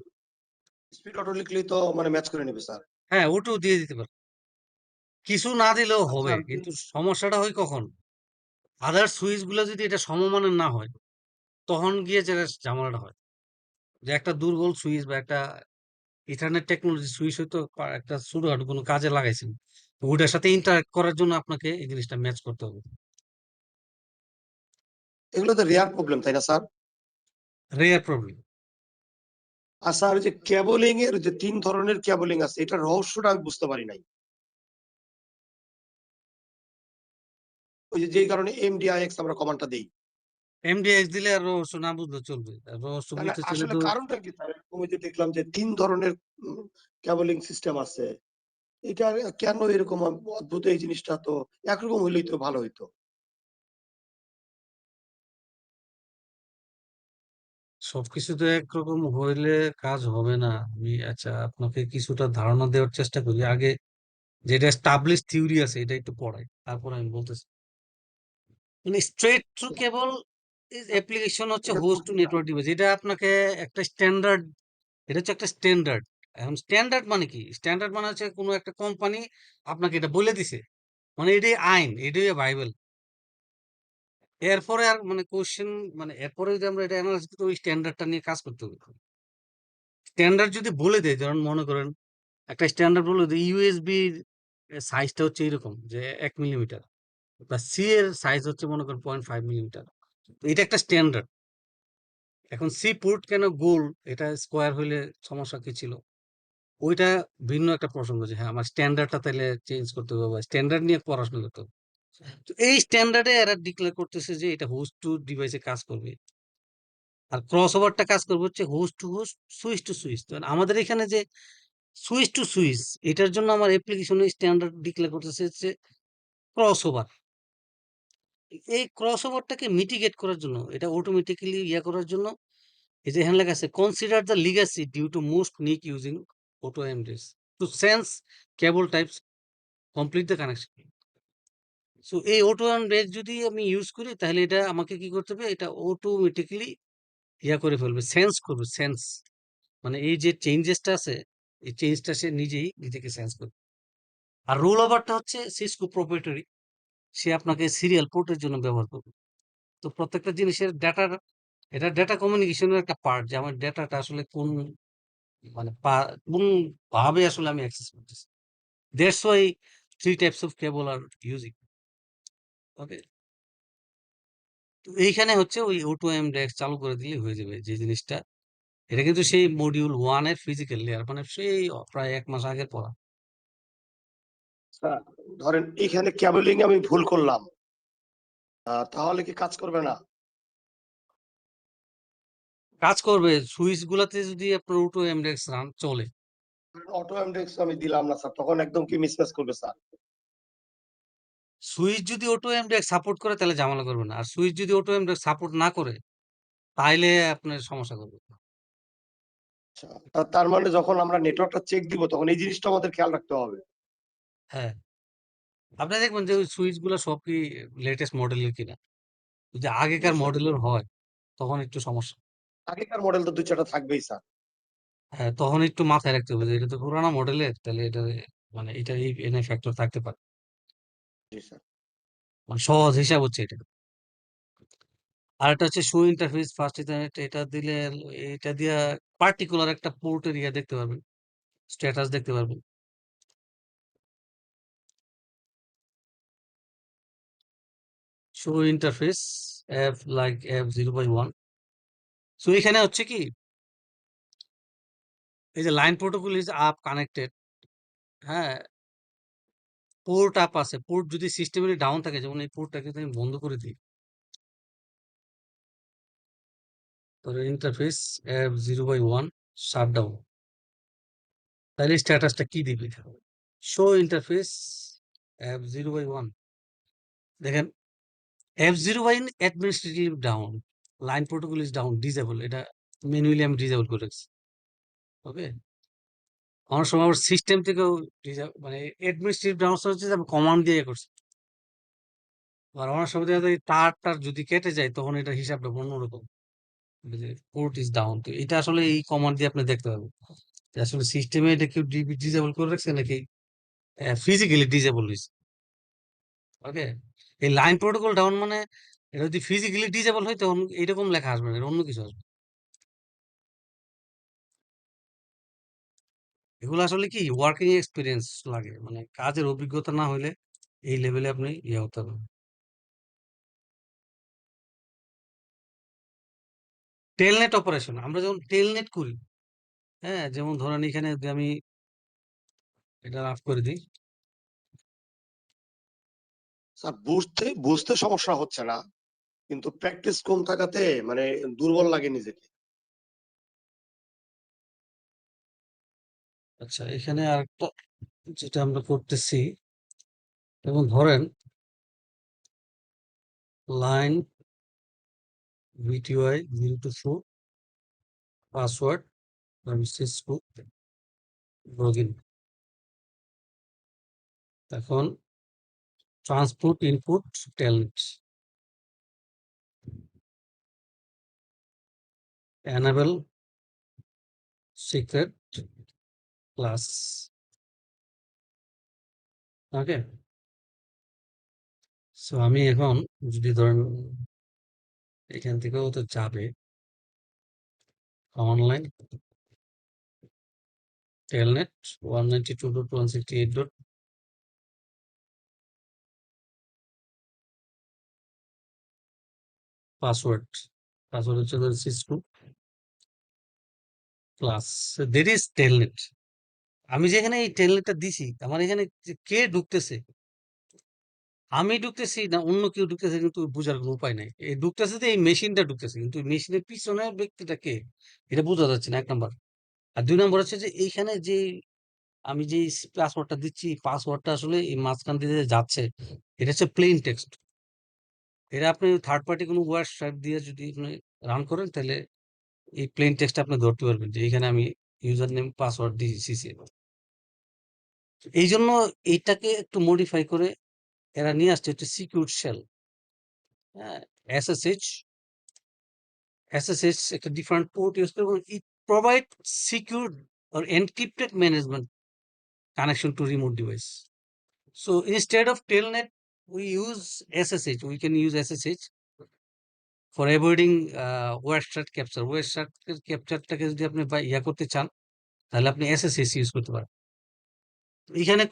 স্পিড অটো লিখলেই তো মানে ম্যাচ করে নেবে স্যার। হ্যাঁ, O2 দিয়ে দিতে পারেন। কিছু না দিলেও আচ্ছা হবে। কিন্তু সমস্যাটা হয় কখন? আদার সুইচ গুলো যদি এটা সমমানের না হয়, তখন গিয়ে যেটা ঝামেলাটা হয়। যে একটা দুর্বল সুইচ বা একটা ইথারনেট টেকনোলজি সুইচ হয়তো একটা ছোটখাটো কোনো কাজে লাগাইছেন। তো ওইটার সাথে ইন্টারেক্ট করার জন্য আপনাকে এই জিনিসটা ম্যাচ করতে হবে। এগুলো তো রেয়ার প্রবলেম তাই না স্যার? Rare problem. আর স্যার যে কেবলিং এর যে ৩ ধরনের কেবলিং আছে এটার রহস্যটা আমি বুঝতে পারি নাই। ওই যে যেই কারণে এমডিআইএক্স আমরা কমান্ডটা দেই। এমডিএক্স দিলে আর রহস্য না বুঝলে চলবে। আর রহস্য তাহলে বুঝতে চাইলে আসলে তো কারণটা কি স্যার? আমি যে দেখলাম যে ৩ ধরনের কেবলিং সিস্টেম আছে। এটা কেন এরকম অদ্ভুত এই জিনিসটা তো একরকম হইলেই তো ভালো হইতো। সবকিছু তো একরকম হইলে কাজ হবে না। আমি আচ্ছা আপনাকে কিছুটা ধারণা দেওয়ার চেষ্টা করি। আগে যেটা এস্টাবলিশ থিওরি আছে এটা একটু পড়াই। তারপর আমি বলতেছি। মানে স্ট্রেট থ্রু কেবল অ্যাপ্লিকেশন হচ্ছে এটা হোস্ট টু কোনটা? Network device. এটা আপনাকে একটা স্ট্যান্ডার্ড এটা হচ্ছে একটা স্ট্যান্ডার্ড। এখন স্ট্যান্ডার্ড মানে কি? স্ট্যান্ডার্ড মানে হচ্ছে কোনো একটা কোম্পানি আপনাকে এটা বলে দিছে। মানে এটাই আইন, এটাই বাইবেল। এরপরে আর মানে কোয়েশ্চেন মানে এরপরে যদি আমরা এটা এনালাইসিস করি ওই স্ট্যান্ডার্ডটা নিয়ে কাজ করতে হবে। স্ট্যান্ডার্ড যদি বলে দেয় যেমন মনে করেন একটা স্ট্যান্ডার্ড বলে দেয় ইউএসবির সাইজটা হচ্ছে এরকম যে ১ মিলিমিটার বা সি এর সাইজ হচ্ছে মনে করেন 0.5 মিলিমিটার। তো এটা একটা স্ট্যান্ডার্ড। এখন সি পোর্ট কেন গোল এটা স্কোয়ার হইলে সমস্যা কি ছিল? ওইটা ভিন্ন একটা প্রসঙ্গ যে হ্যাঁ আমার স্ট্যান্ডার্ডটা তাইলে চেঞ্জ করতে হবে বা স্ট্যান্ডার্ড নিয়ে পড়াশোনা করতে হবে। তো এই স্ট্যান্ডার্ডে এরা ডিক্লেয়ার করতেছে যে এটা হোস্ট টু ডিভাইসে কাজ করবে। আর ক্রস ওভারটা কাজ করবে হচ্ছে host to host, switch to switch. তো আমাদের এখানে যে সুইচ টু সুইচ এটার জন্য আমার অ্যাপ্লিকেশনে স্ট্যান্ডার্ড ডিক্লেয়ার করতেছে হচ্ছে ক্রস ওভার। এই ক্রস ওভারটাকে মিটিগেট করার জন্য, এটা অটোমেটিক্যালি করার জন্য, এই যে এখানে লেখা আছে consider the legacy due to most NIC using auto MDS to sense cable types complete the connection. So এই অটো এমডিএস যদি আমি ইউজ করি তাহলে এটা আমাকে কি করতে হবে, এটা অটোমেটিক্যালি করে ফেলবে, সেন্স করবে, সেন্স মানে এই যে চেঞ্জেসটা আছে, এই চেঞ্জটা সে নিজেই নিজেকে সেন্স করবে। আর রোল ওভারটা হচ্ছে সিসকো প্রপ্রাইটারি, সে আপনাকে সিরিয়াল পোর্টের জন্য ব্যবহার করবে। তো প্রত্যেকটা জিনিসের ডাটার, এটা ডেটা কমিউনিকেশনের একটা পার্ট, যে আমার ডেটাটা আসলে কোন মানে কোন ভাবে আসলে আমি অ্যাক্সেস করতেছি। That's why three types of cable are using. Okay, তো এইখানে হচ্ছে ওই O2 MDX চালু করে দিলে হয়ে যাবে যে জিনিসটা। এটা কিন্তু সেই মডিউল 1 এর ফিজিক্যাল লেয়ার, মানে সেই প্রায় 1 মাস আগের পড়া। আচ্ছা, ধরেন এখানে ক্যাবলিং আমি ভুল করলাম, তাহলে কি কাজ করবে না? কাজ করবে সুইচ গুলাতে যদি আপনার O2 MDX রান চলে। অটো এমডেক্স আমি দিলাম না স্যার, তখন একদম কি মিসম্যাচ করবে স্যার? সুইচ যদি O2 MDX সাপোর্ট করে তাহলে ঝামেলা করবে না, আর সুইচ যদি O2 MDX সাপোর্ট না করে তাইলে আপনার সমস্যা করবে। আচ্ছা, তার মানে যখন আমরা নেটওয়ার্কটা চেক দিব তখন এই জিনিসটা আমাদের খেয়াল রাখতে হবে। হ্যাঁ, আপনি দেখবেন যে ওই সুইচ গুলা সব কি লেটেস্ট মডেলের কিনা। যদি আগেকার অবশ্যই মডেলের হয় তখন একটু সমস্যা। আগেকার মডেল তো দুই চারটা থাকবেই স্যার। হ্যাঁ, তখন একটু মাথায় রাখতে হবে যে এটা তো পুরানো মডেলের, তাহলে এটা মানে এটা এই এনে ফ্যাক্টর থাকতে পারে। জি স্যার। মানে সহজ হিসাব হচ্ছে এটা। আর একটা হচ্ছে শো ইন্টারফেস ফার্স্ট ইথারনেট, এটা দিলে, এটা দিয়া পার্টিকুলার একটা পোর্টের দেখতে পারবেন, স্ট্যাটাস দেখতে পারবেন। Show interface app like app 0/1। So এখানে হচ্ছে কি, এই যে line protocol is up connected, হ্যাঁ, পোর্ট আপ আছে, পোর্ট যদি সিস্টেমে ডাউন থাকে, যেমন এই পোর্টটাকে যদি আমি বন্ধ করে দিই, তাহলে ইন্টারফেস অ্যাপ 0/1 শাট ডাউন, তাহলে স্ট্যাটাসটা কি দিবে? শো ইন্টারফেস অ্যাপ 0/1, দেখেন app 0/1 administrative down, line protocol is down, disable, এটা ম্যানুয়ালি আমি ডিসেবল করে রাখছি। ওকে, অনেক সময় আবার সিস্টেম থেকেও মানে অ্যাডমিনিস্ট্রেটিভ ডাউন হচ্ছে যে আমি কমান্ড দিয়ে করছি। আর অনেক সময় দেখা যায় তার যদি কেটে যায় তখন এটা হিসাবটা অন্যরকম, পোর্ট ইজ ডাউন। তো এটা আসলে এই কমান্ড দিয়ে আপনি দেখতে পাবেন যে আসলে সিস্টেমে এটা কেউ ডিসেবল করে রাখছে নাকি ফিজিক্যালি ডিসেবল হয়েছে। ওকে, এই লাইন প্রোটোকল ডাউন মানে এটা যদি ফিজিক্যালি ডিসেবল হয় তখন এইরকম লেখা আসবে না, এর অন্য কিছু আসবে। এগুলো আসলে কি ওয়ার্কিং এক্সপিরিয়েন্স লাগে, মানে কাজের অভিজ্ঞতা না হলে এই লেভেলে আপনি হতে হবে। টেলনেট অপারেশন, আমরা যখন টেলনেট করি, হ্যাঁ, যেমন ধরেন এখানে যদি আমি এটা অফ করে দিই। স্যার বুঝতে বুঝতে সমস্যা হচ্ছে না, কিন্তু প্র্যাকটিস কম থাকাতে মানে দুর্বল লাগে নিজেকে। আচ্ছা, এখানে আরেকটা যেটা আমরা করতেছি, যেমন ধরেন line VTY 0 to 4 password Cisco login. এখন transport input telnet enable secret class. Okay, so আমি এখন যদি ধরেন এখান থেকেও তো যাবে অনলাইন টেলনেট 192.168. পাসওয়ার্ড, পাসওয়ার্ড হচ্ছে Cisco class, that is telnet. আমি যেখানে এই টেলনেটটা দিছি, আমার এখানে কে ঢুকতেছে, আমি ঢুকতেছি না অন্য কেউ ঢুকতেছে, কিন্তু বোঝার কোনো উপায় নাই। এই ঢুকতেছে যে এই মেশিনটা ঢুকতেছে, কিন্তু মেশিনের পিছনের ব্যক্তিটা কে এটা বোঝা যাচ্ছে না, 1 নাম্বার। আর 2 নাম্বার হচ্ছে যে এইখানে যে আমি যে পাসওয়ার্ডটা দিচ্ছি, পাসওয়ার্ডটা আসলে এই মাঝখান দিয়ে যে যাচ্ছে, এটা হচ্ছে প্লেন টেক্সট। এটা আপনি থার্ড পার্টি কোনো ওয়েবসাইট দিয়ে যদি আপনি রান করেন, তাহলে এই প্লেন টেক্সট আপনি ধরতে পারবেন যে এখানে আমি ইউজার নেম পাসওয়ার্ড দিয়েছি। এই জন্য এইটাকে একটু মডিফাই করে এরা নিয়ে আসছে হচ্ছে সিকিউর শেল। হ্যাঁ, এসএসএইচ এসএসএইচ একটা ডিফারেন্ট পোর্ট ইউজ করে এবং it provide secure or encrypted management connection to remote device. So instead of telnet, we use SSH. We can use SSH for avoiding website capture. Website captureটাকে যদি আপনি ইয়া করতে চান, তাহলে আপনি SSH use করতে পারেন। এখানে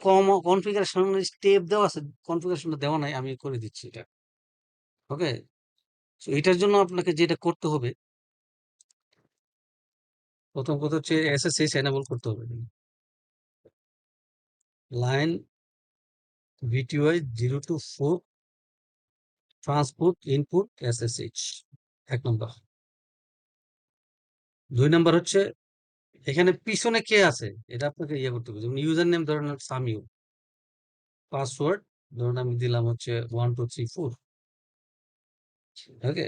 কনফিগারেশন স্টেপ দেওয়া আছে, কনফিগারেশনটা দেওয়া নাই, আমি করে দিচ্ছি এটা। ওকে, সো এটার জন্য আপনাকে যেটা করতে হবে, প্রথম কথা হচ্ছে SSH এনেবল করতে হবে। Line VTY 0 to 4 transport input SSH, 1 নম্বর। 2 নম্বর হচ্ছে এখানে পিছনে কে আছে এটা আপনাকে ইয়ে করতে হবে। যেমন ইউজার নেম ধরেন সামিউ, পাসওয়ার্ড ধরুন আমি দিলাম হচ্ছে 1 2 3 4। ওকে,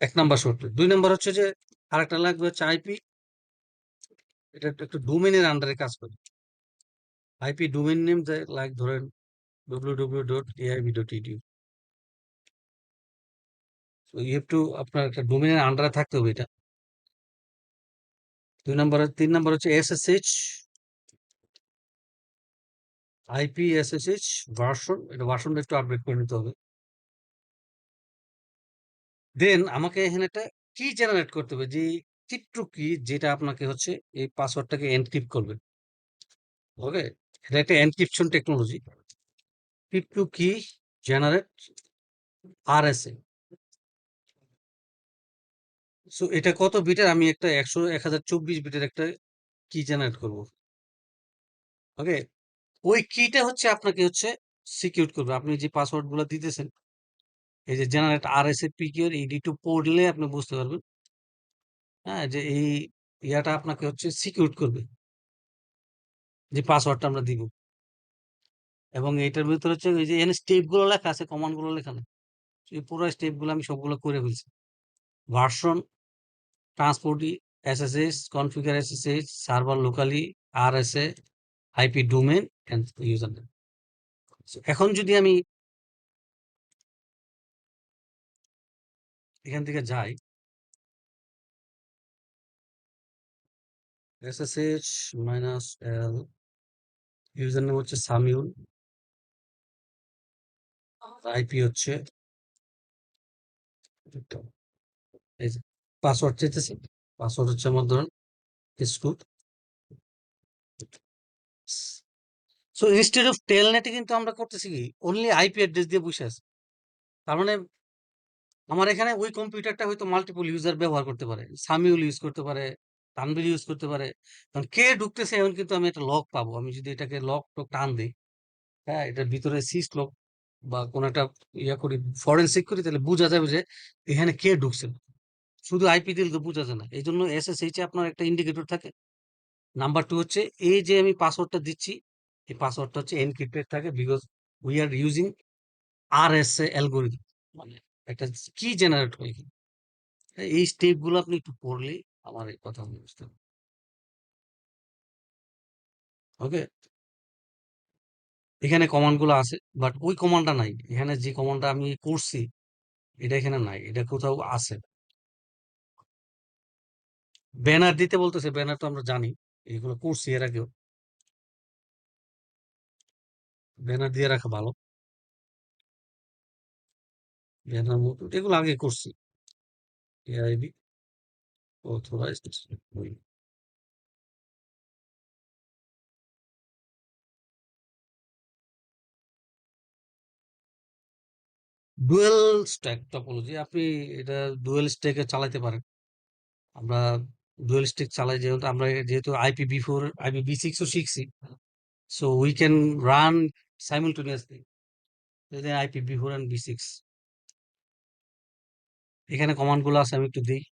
1 নম্বর শর্ত। 2 নম্বর হচ্ছে যে আরেকটা লাগবে হচ্ছে আইপি। এটা একটু ডোমেনের আন্ডারে কাজ করে। আইপি ডোমেন নেম লাইক ধরেন www.aib.edu। So you have to, আপনার একটা ডোমেনের আন্ডারে থাকতে হবে এটা। 2 নম্বর। 3 নম্বর হচ্ছে এসএসএইচ, আইপি এসএসএইচ ভার্সন, এটা ভার্সনটা একটু আপডেট করে নিতে হবে। দেন আমাকে এখানে একটা কি জেনারেট করতে হবে, যে চিত্র কি যেটা আপনাকে হচ্ছে এই পাসওয়ার্ডটাকে এনক্রিপ্ট করবে। ওকে, এটা একটা এনক্রিপশন টেকনোলজি। চিত্র কি জেনারেট আরএসএ। সো এটা কত বিটের, আমি একটা 1024 বিটের একটা কি জেনারেট করব। ওকে, ওই কিটা হচ্ছে আপনাকে হচ্ছে সিকিউর করবে। আপনি যে পাসওয়ার্ড গুলো দিতেছেন, এই যে জেনারেট আরএসএ পিকিউর ED2 পড়লে আপনি বুঝতে পারবেন, হ্যাঁ, যে এই ইয়াটা আপনাকে হচ্ছে সিকিউর করবে, যে পাসওয়ার্ডটা আমরা দিব। এবং এটার ভিতরে হচ্ছে ওই যে এখানে স্টেপ গুলো লেখা আছে, কমান্ড গুলো লেখা নেই। এই পুরো স্টেপ গুলো আমি সবগুলো করে ফেলছি। Version, transport SSS, configure SSS, server locally, RSA, IP domain and user name. এখন যদি আমি এখান থেকে যাই, SSS minus L, user name হচ্ছে সামিউল, আইপি হচ্ছে, এই যে পাসওয়ার্ড চাইতেছি, পাসওয়ার্ড হচ্ছে আমার ধরুন স্কুল। সো ইনস্টেড অফ টেলনেটে কিন্তু আমরা করতেছি কি অনলি আইপি অ্যাড্রেস দিয়ে বসে আছে। তার মানে আমার এখানে ওই কম্পিউটারটা হয়তো মাল্টিপল ইউজার ব্যবহার করতে পারে, সামিউল ইউজ করতে পারে, তানভীর ইউজ করতে পারে। কারণ কে ঢুকতেছে এখন কিন্তু আমি একটা লক পাবো। আমি যদি এটাকে লক টক টান দিই, হ্যাঁ, এটার ভিতরে সিস লক বা কোন একটা ইয়া করি, ফরেনসিক করি, তাহলে বোঝা যাবে যে এখানে কে ঢুকছে। শুধু আইপি দিলে তো বোঝা যায় না। এই জন্য এসএসএইচ এ আপনার একটা ইন্ডিকেটর থাকে। নাম্বার 2 হচ্ছে এই যে আমি পাসওয়ার্ডটা দিচ্ছি, এই পাসওয়ার্ডটা হচ্ছে এনক্রিপ্টেড থাকে, because we are using RSA algorithm, মানে একটা কি জেনারেট হয়। এই স্টেপ গুলো আপনি একটু পড়লেই আমার এই কথা বুঝতে হবে। ওকে, এখানে কমান্ড গুলো আছে, বাট ওই কমান্ডটা নাই এখানে। যে কমান্ডটা আমি করছি এটা এখানে নাই, এটা কোথাও আছে। ব্যানার দিতে বলতেছে, ব্যানার তো আমরা জানি, এগুলো করছি এর আগেও। ব্যানার দিয়ে রাখা ভালো, ব্যানার মতো এগুলো আগে করছি। AIB authorised dual stack topology, আপনি এটা ডুয়েল স্ট্যাকে চালাতে পারেন। আমরা ডুয়েল স্ট্যাক চালাই, যেহেতু আমরা যেহেতু IPv6 ও শিখছি, so we can run সাইমultaneously IPv4 and V6। এখানে কমান্ড গুলো আছে, আমি একটু দিই।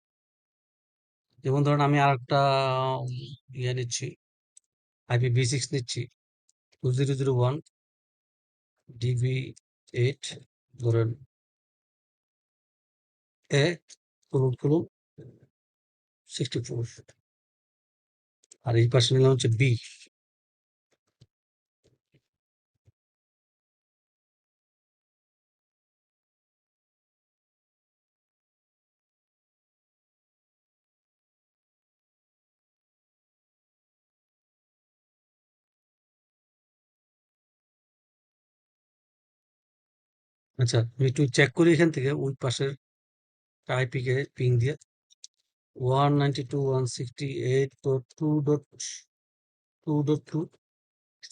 যেমন ধরেন আমি আর একটা ইয়ে নিচ্ছি, IPv6 নিচ্ছি 2001 DV8 ধরেন এ colon 64 আর এই পাশে নিলাম হচ্ছে বি। আচ্ছা আমি একটু চেক করি এখান থেকে ওই পাশের আইপি কে পিং দিয়ে 192.168.2.2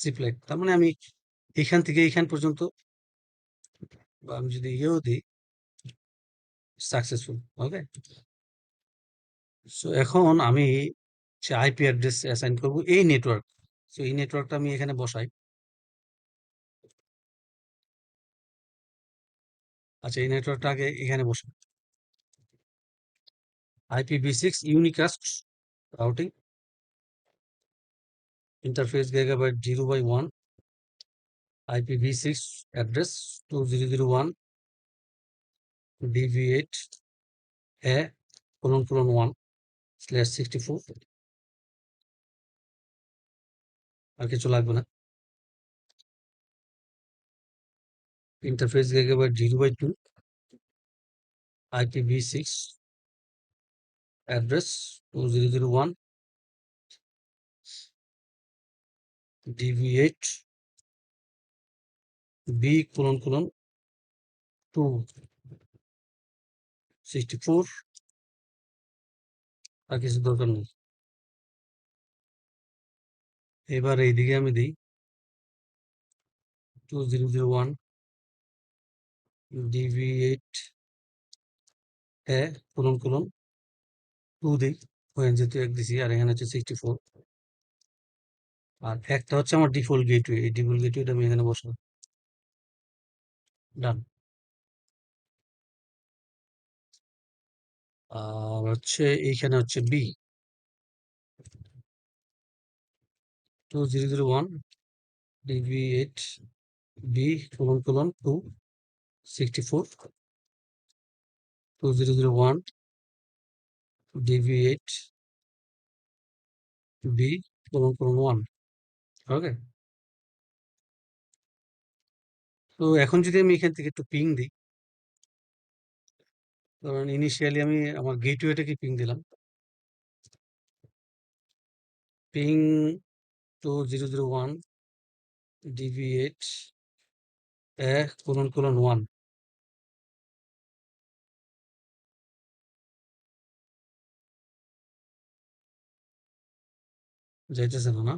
সিপ্লেট, তার মানে আমি এখান থেকে এখান পর্যন্ত বা আমি যদি ইয়েও দিই সাকসেসফুল। ওকে, সো এখন আমি যে আইপি অ্যাড্রেস অ্যাসাইন করব এই নেটওয়ার্ক, সো এই নেটওয়ার্কটা আমি এখানে বসাই। আচ্ছা এই নেটওয়ার্কটা আগে এখানে বসাই। IPv6 unicast routing interface gigabyte 0/1 IPv6 address 2001 DV8 a colon 1/64 আর কিছু লাগবে না। Interface gigabyte 0/2 IPv6 address 2001 DV8 b colon 264 আর কিছু দরকার নেই। এবার এইদিকে আমি দিই 2001 DV8 a colon 2 দিই, ওখানে যেহেতু এক দিছি আর এখানে হচ্ছে 64 আর একটা হচ্ছে আমার ডিফল্ট গেটওয়ে, এই ডিফল্ট গেটওয়েটা আমি এখানে বসাবো। ডান। আর হচ্ছে এইখানে হচ্ছে B 2001 DV8 b colon 264 2001 DV8 b colon 1। ওকে, তো এখন যদি আমি এখান থেকে একটু পিং দিই, কারণ ইনিশিয়ালি আমি আমার গেটওয়েটাকে পিং দিলাম, পিং 2001 DV8 a colon 1 যাইতেছে না, না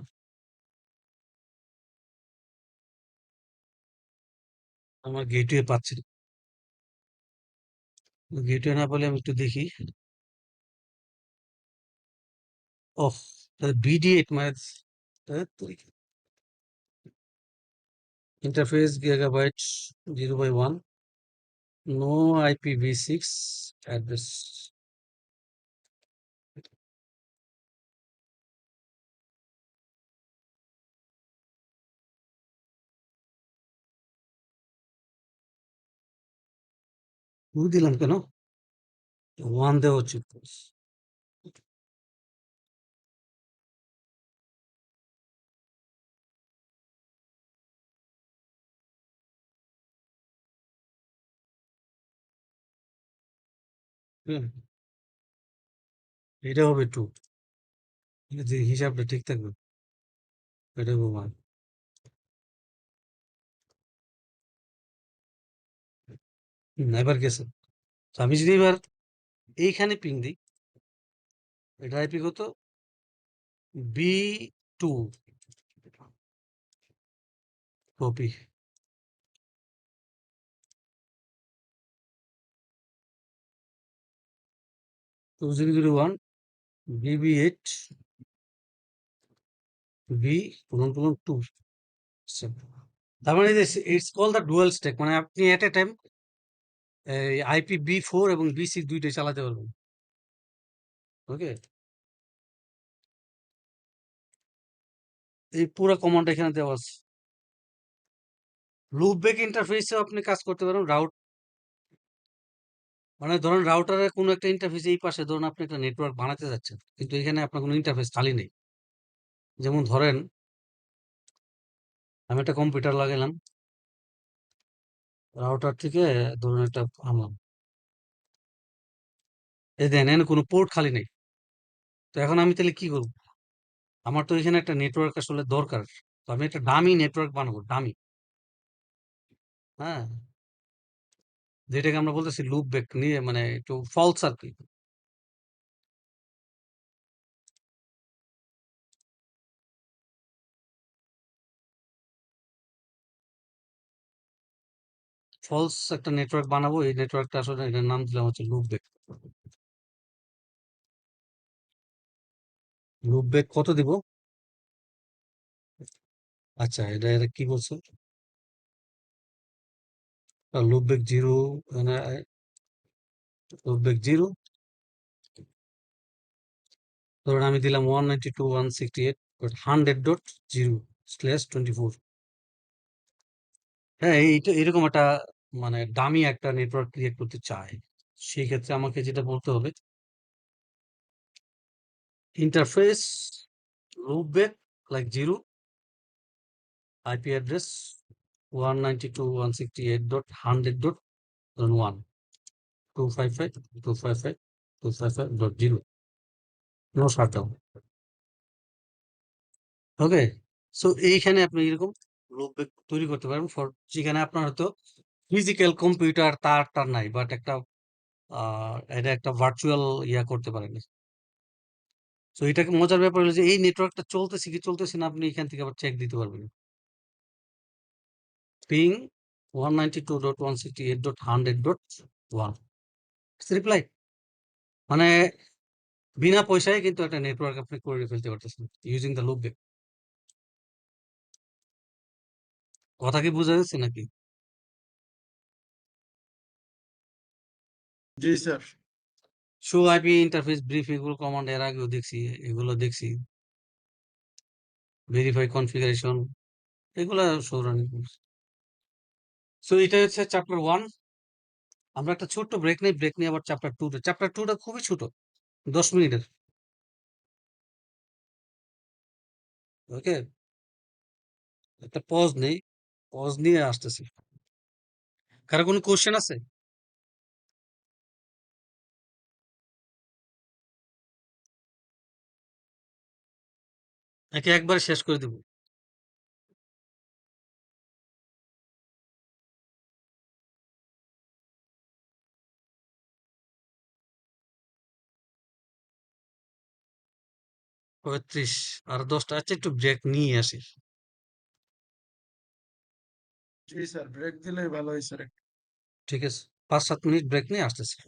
আমার গেটওয়ে পাচ্ছি না। গেটওয়ে না পেলে আমি একটু দেখি। ওহ, BD8 মানে interface gigabyte 0/1 no IPv6 address. দিলাম কেন? 1 দেওয়া হচ্ছে। হুম, এটা হবে 2, যে হিসাবটা ঠিক থাকবে এটা হবে 1। এবার গেছে। তো আমি যদি এবার এইখানে পিং দিই, এটা আইপি কত? B2 copy 2001 BB8 B colon 2। তার মানে it's call the dual stack, মানে আপনি এট এ টাইম IPv4 এবং B6 দুইটাই চালাতে পারবেন। ওকে, এই পুরা কমান্ড এখানে দেওয়া আছে। লুপব্যাক ইন্টারফেসেও আপনি কাজ করতে পারেন। মানে ধরেন রাউটারের কোনো একটা ইন্টারফেস এই পাশে ধরুন আপনি একটা নেটওয়ার্ক বানাতে যাচ্ছেন, কিন্তু এখানে আপনার কোনো ইন্টারফেস খালি নেই। যেমন ধরেন আমি একটা কম্পিউটার লাগাইলাম, রাউটার থেকে ধরুন একটা আনলাম, এই দেন এখানে কোনো পোর্ট খালি নেই। তো এখন আমি তাহলে কি করব? আমার তো এখানে একটা নেটওয়ার্ক আসলে দরকার। তো আমি একটা ডামি নেটওয়ার্ক বানাবো, ডামি। হ্যাঁ, যেটাকে আমরা বলতেছি লুপ ব্যাক নিয়ে, মানে একটু ফলস আর কি। ফলস একটা নেটওয়ার্ক বানাবো, এই নেটওয়ার্কটা আসলে এটার নাম দিলাম হচ্ছে লুপ ব্যাক। লুপ ব্যাক কত দিব? আচ্ছা, এটা কি বলছে? লুপ ব্যাক জিরো, মানে লুপ ব্যাক জিরো, ধরুন আমি দিলাম 192.168.100.0/24। হ্যাঁ, এইটা এরকম একটা মানে দামি একটা নেটওয়ার্ক ক্রিয়েট করতে চাই। সেই ক্ষেত্রে আমাকে যেটা বলতে হবে, interface loopback like zero, IP address 192.168.100.1, 255.255.255.0, no shutdown. Okay, so এইখানে আপনি এরকম লুপব্যাক তৈরি করতে পারবেন ফর, যেখানে আপনার হয়তো ফিজিক্যাল কম্পিউটার তার নাই, বাট একটা এটা একটা ভার্চুয়াল ইয়া করতে পারেন। তো এটাকে মজার ব্যাপার হলো যে এই নেটওয়ার্কটা চলতেছে কি চলতেছে না আপনি এখান থেকে আবার চেক দিতে পারবেন। পিং 192.168.100.1, রিপ্লাই, মানে বিনা পয়সায় কিন্তু একটা নেটওয়ার্ক আপনি করে ফেলতে পারতেছেন ইউজিং দ্য লুপ ব্যাক। কথা কি বোঝা যাচ্ছে নাকি? জি sir. Show IP interface brief, এগুলো কমান্ড এর আগেও দেখছি, এগুলো দেখছি। ভেরিফাই কনফিগারেশন, এগুলা সৌরানি। সো এটা হচ্ছে চ্যাপ্টার 1। আমরা একটা ছোট্ট ব্রেক নেই, ব্রেক নিয়ে আবার চ্যাপ্টার 2টা খুবই ছোট, 10 মিনিটের। ওকে, একটা পজ নেই, পজ নিয়ে আসতেছি। কারো কোনো কোশ্চেন আছে? নাকি একবার শেষ করে দিব? পঁয়ত্রিশ, আর 10টা, আচ্ছা একটু ব্রেক নিয়ে আসি। জি স্যার, ব্রেক দিলেই ভালো হয় স্যার। ঠিক আছে, 5-7 মিনিট ব্রেক নিয়ে আসতেছি।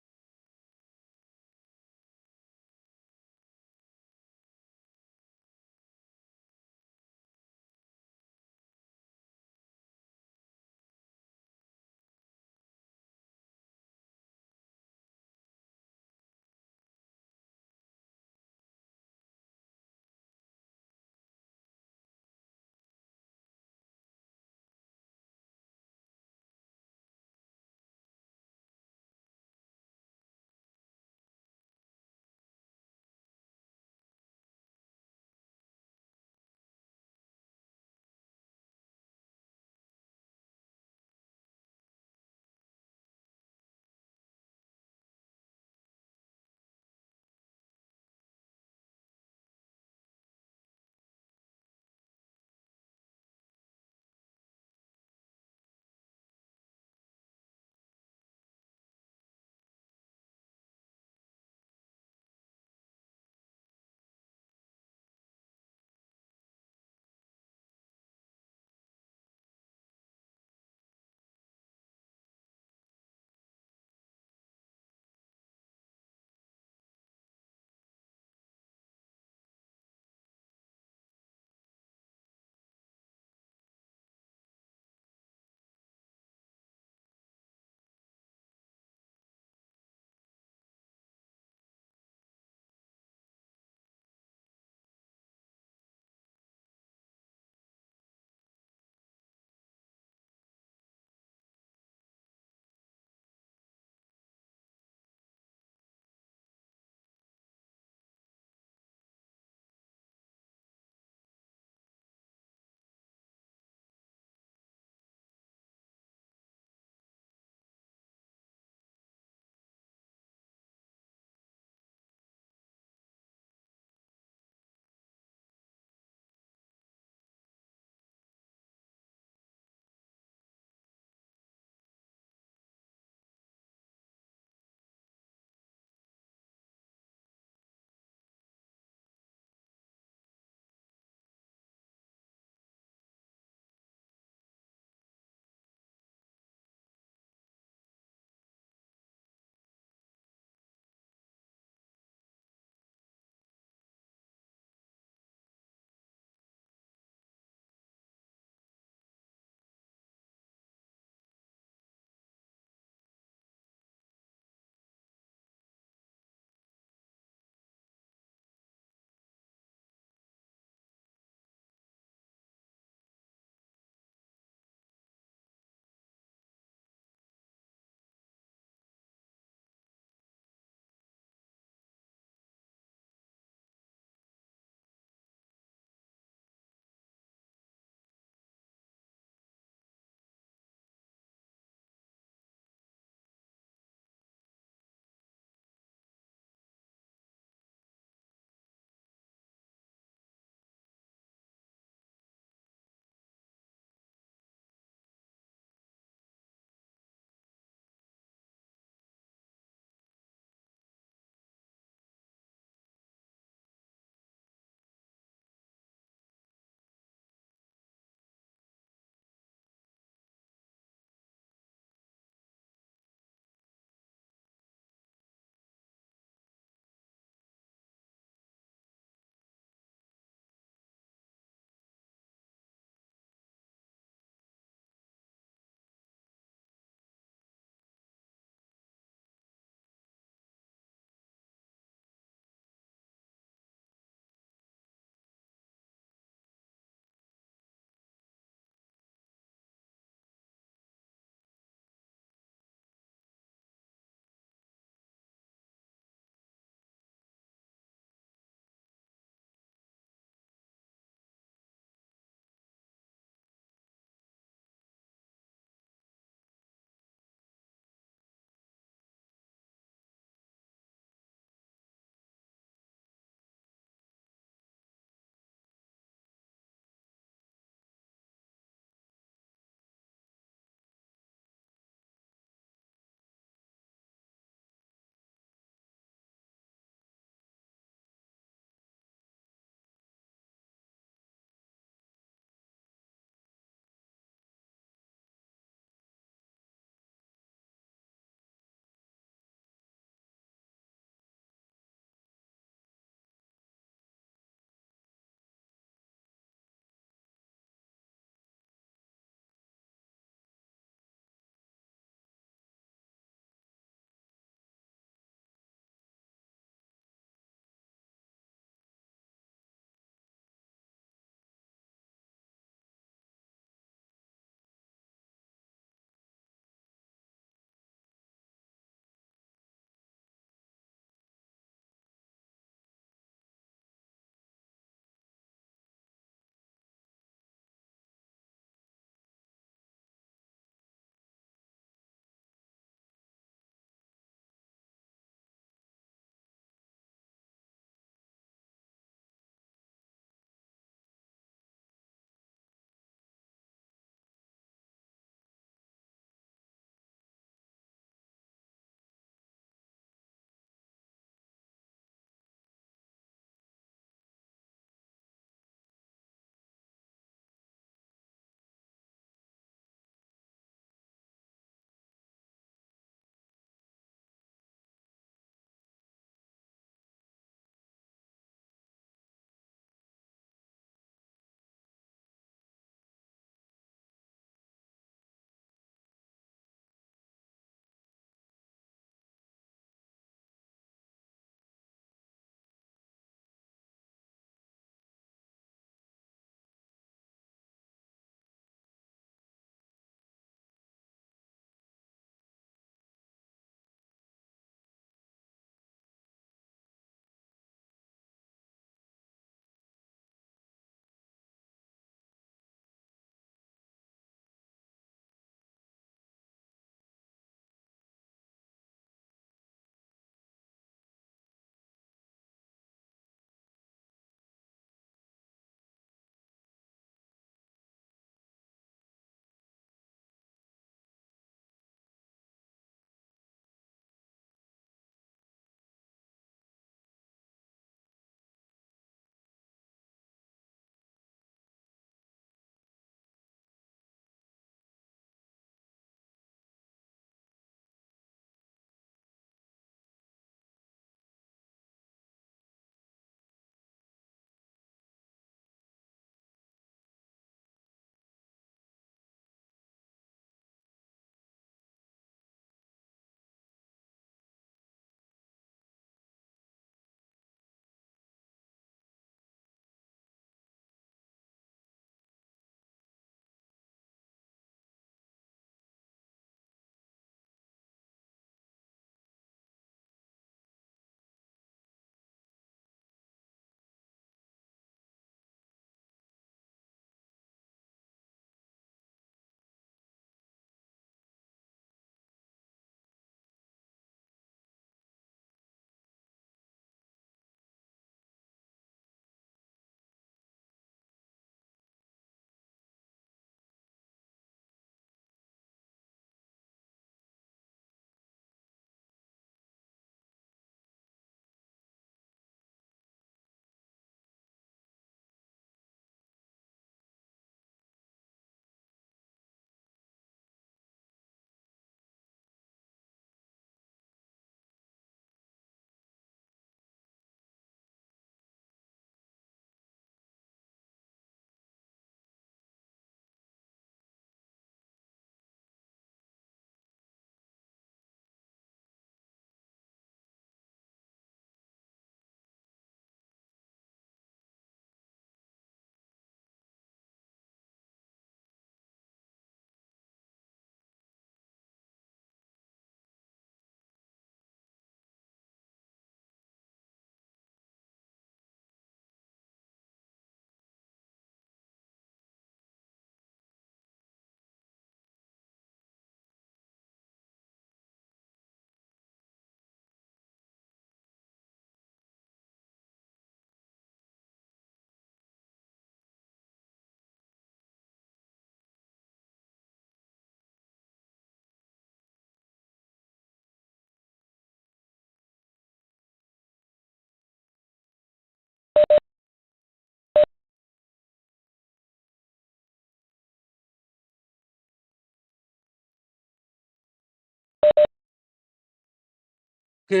ওকে,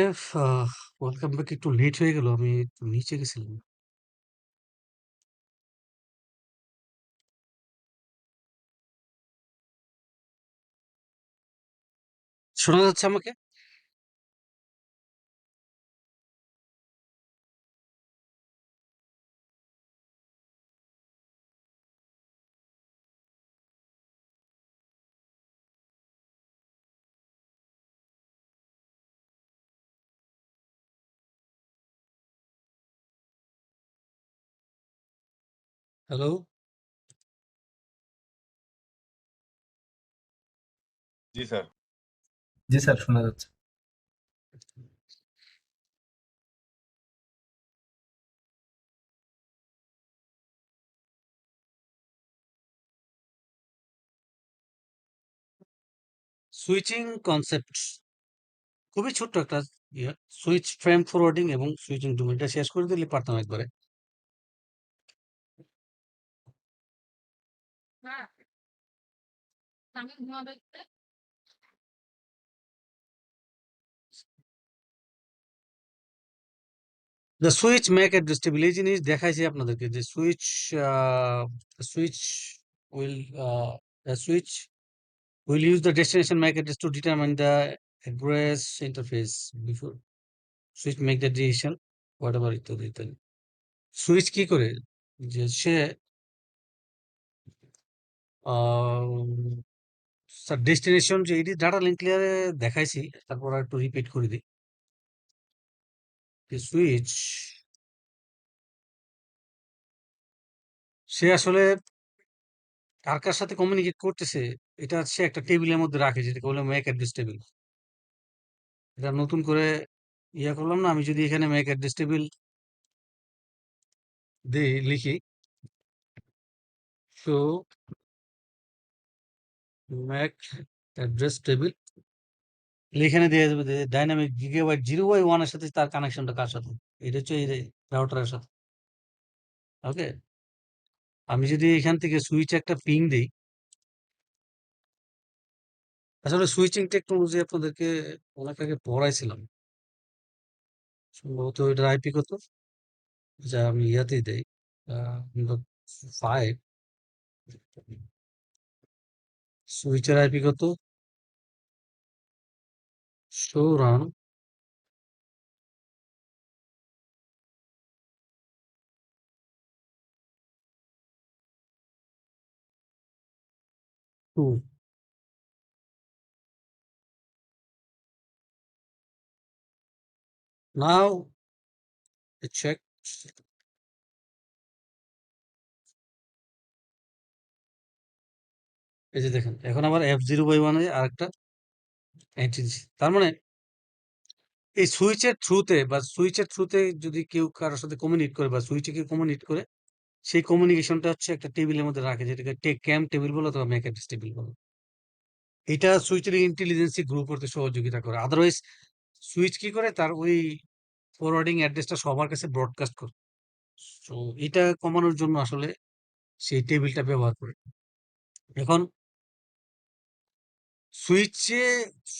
ওয়েলকাম ব্যাক। একটু লেট হয়ে গেল, আমি একটু নিচে গেছিলাম। শোনা যাচ্ছে আমাকে? হ্যালো? জি স্যার। জি স্যার, শোনা যাচ্ছে। সুইচিং কনসেপ্ট খুবই ছোট্ট একটা ইয়ে। সুইচ ফ্রেম ফরওয়ার্ডিং এবং সুইচিং ডোমেন, এটা শেষ করে দিলে পারতাম একবারে। দ্য সুইচ মেক অ্যাডজাস্টেবল, এই জিনিস দেখাইছি আপনাদেরকে যে switch switch will switch will use the destination MAC address to determine the address interface before switch make the decision whatever ইত্যাদি ইত্যাদি। সুইচ কি করে যে সে স্যার ডেস্টিনেশন যে এটি ডাটা লিঙ্ক ক্লিয়ারে দেখাইছি, তারপর আর একটু রিপিট করে দিই। সুইচ সে আসলে কার কার সাথে কমিউনিকেট করতেছে এটা সে একটা টেবিলের মধ্যে রাখে, যেটাকে বলে ম্যাক অ্যাড্রেস টেবিল। এটা নতুন করে ইয়া করলাম না, আমি যদি এখানে ম্যাক অ্যাড্রেস টেবিল দিই, লিখি তো ম্যাক অ্যাড্রেস টেবিল, এখানে দিয়ে দেবে যে ডাইনামিক গিগাবাইট 0 বাই 1 এর সাথে তার কানেকশনটা কার সাথে, এটা হচ্ছে এই রাউটারের সাথে। ওকে, আমি যদি এখান থেকে সুইচ একটা পিং দিই, আসলে সুইচিং টেকনোলজি আপনাদেরকে অনেক আগে পড়াইছিলাম, সম্ভবত এটার আইপি কত, যা আমি ইয়াতেই দেই 5, সুইচের আইপি কত, শো রান 2। নাও চেক, এই যে দেখেন এখন আবার F0 by 1 এ আরেকটা এন্ট্রি দিচ্ছে। তার মানে এই সুইচের থ্রুতে যদি কেউ কারোর সাথে কমিউনিকেট করে বা সুইচে কেউ কমিউনিকেট করে, সেই কমিউনিকেশনটা হচ্ছে একটা টেবিলের মধ্যে রাখে, যেটাকে ক্যাম টেবিল বলো অথবা ম্যাক অ্যাড্রেস টেবিল বলো। এটা সুইচের ইন্টেলিজেন্সি গ্রো করতে সহযোগিতা করে। আদারওয়াইজ সুইচ কি করে, তার ওই ফরওয়ার্ডিং অ্যাড্রেসটা সবার কাছে ব্রডকাস্ট করে। তো এটা কমানোর জন্য আসলে সেই টেবিলটা ব্যবহার করে। এখন সুইচে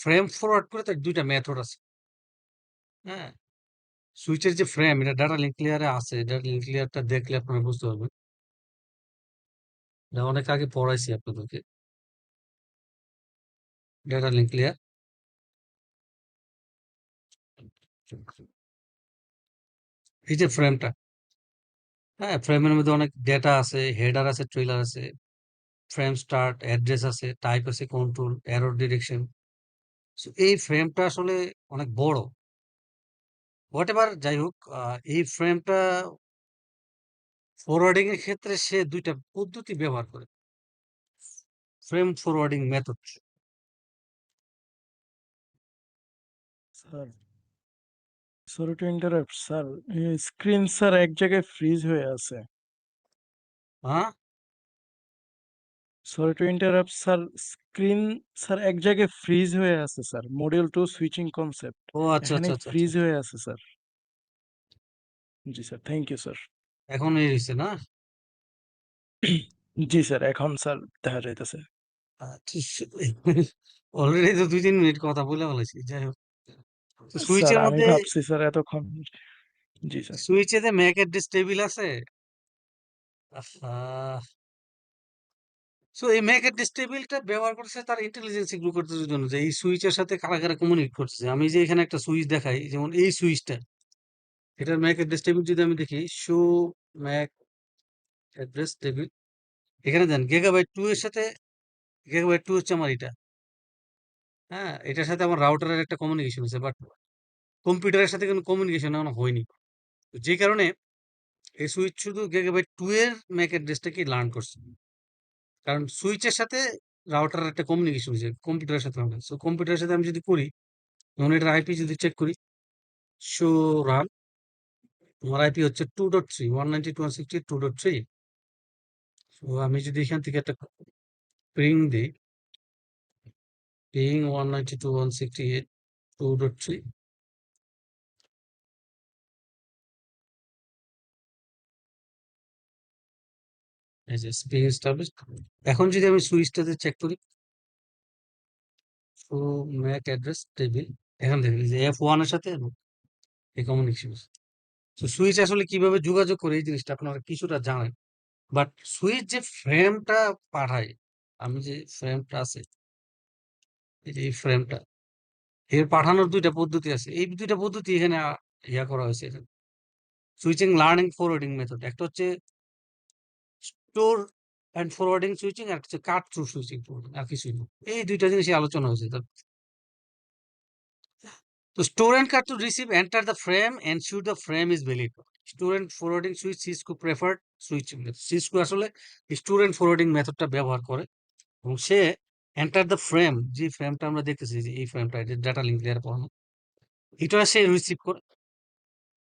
ফ্রেম ফরওয়ার্ড করে তার 2টা মেথড আছে। হ্যাঁ, সুইচের যে ফ্রেম, এটা ডাটা লিঙ্ক ক্লিয়ারে আছে, ডাটা লিঙ্ক ক্লিয়ারটা দেখলে আপনারা বুঝতে পারবেন। এটা অনেক আগে পড়াইছি আপনাদেরকে, ডাটা লিঙ্ক ক্লিয়ার। এই যে ফ্রেমটা, হ্যাঁ, ফ্রেমের মধ্যে অনেক ডেটা আছে, হেডার আছে, ট্রেলার আছে, ফ্রেম স্টার্ট, অ্যাড্রেস আছে, টাইপ আছে, কন্ট্রোল, এরর ডিরেকশন। এই ফ্রেমটা আসলে অনেক বড়। হোয়াট এভার, যাই হোক, এই ফ্রেমটা ফরওয়ার্ডিং এর ক্ষেত্রে সে 2টা পদ্ধতি ব্যবহার করে, frame forwarding method. Sir, sorry to interrupt sir, screen sir এক জায়গায় ফ্রিজ হয়ে আছে। হ্যাঁ, sorry to interrupt sir, screen sir এক জায়গায় ফ্রিজ হয়ে আছে স্যার। মডিউল 2 সুইচিং কনসেপ্ট ও আচ্ছা এখানে আচ্ছা আচ্ছা আচ্ছা। ফ্রিজ হয়ে আছে স্যার। জি স্যার, থ্যাংক ইউ স্যার। এখন এই হয়েছে না? জি স্যার, এখন স্যার দেখা যাইতেছে। অলরেডি তো 2-3 মিনিট কথা বলে ফেলেছি, যাই হোক। তো স্যার সুইচের আমি মধ্যে ভাবছি স্যার এতক্ষণ জি স্যার সুইচে যে ম্যাক অ্যাড্রেস টেবিল আছে, আহ সো এই ম্যাক অ্যাড্রেস টেবিলটা ব্যবহার করছে তার ইন্টেলিজেন্স ইমপ্রুভ করতে জন্য, যে এই সুইচের সাথে কারা কারা কমিউনিকেট করতেছে। আমি যে এখানে একটা সুইচ দেখাই, যেমন এই সুইচটা, এটার ম্যাক অ্যাড্রেস টেবিল যদি আমি দেখি, শো ম্যাক অ্যাড্রেস টেবিল, এখানে দেন গিগাবাইট 2 এর সাথে, গিগাবাইট 2 হচ্ছে আমার এটা, হ্যাঁ, এটার সাথে আমার রাউটারের একটা কমিউনিকেশন আছে, বাট কম্পিউটারের সাথে কোনো কমিউনিকেশন এখনো হয়নি। তো যে কারণে এই সুইচ শুধু গিগাবাইট 2 এর ম্যাক অ্যাড্রেসটাকে লার্ন করছে, কারণ সুইচের সাথে রাউটারের একটা কমিউনিকেশন হয়েছে কম্পিউটারের সাথে। সো কম্পিউটারের সাথে আমি যদি করি, যেমন এটার আইপি যদি চেক করি, শো রান, আমার আইপি হচ্ছে 2.3, 192.168.2.3। সো আমি যদি এখান থেকে একটা পিং দিই, পিং 192.168.2.3, এই যে পিং এস্টাবলিশড। এখন যদি আমি সুইচটাতে চেক করি, শো ম্যাক অ্যাড্রেস টেবিল, এখান থেকে যে F1 এর সাথে এই কমিউনিকেশন। তো সুইচ আসলে কিভাবে যোগাযোগ করে এই জিনিসটা আপনারা কিছুটা জানেন, বাট সুইচ যে ফ্রেমটা পাঠায়, আমি যে ফ্রেমটা আছে, এই যে এই ফ্রেমটা, এর পাঠানোর দুইটা পদ্ধতি আছে। এই দুইটা পদ্ধতি এখানে ইয়া করা হয়েছে এখানে, সুইচিং লার্নিং ফরওয়ার্ডিং মেথড। একটা হচ্ছে স্টোর অ্যান্ড ফরওয়ার্ডিং সুইচিং, আর একটা হচ্ছে কাট থ্রু সুইচিং, আর কিছুই না। এই দুইটা জিনিসই আলোচনা হয়েছে। তো store and cut to receive enter the frame, ensure the frame is valid. Store and forwarding switch Cisco preferred switching method. Cisco আসলে store and forwarding মেথডটা ব্যবহার করে, এবং সে enter the frame, যে ফ্রেমটা আমরা দেখতেছি, যে এই ফ্রেমটা, এটা ডাটা লিঙ্ক দেওয়ার পর এটা সে রিসিভ করে,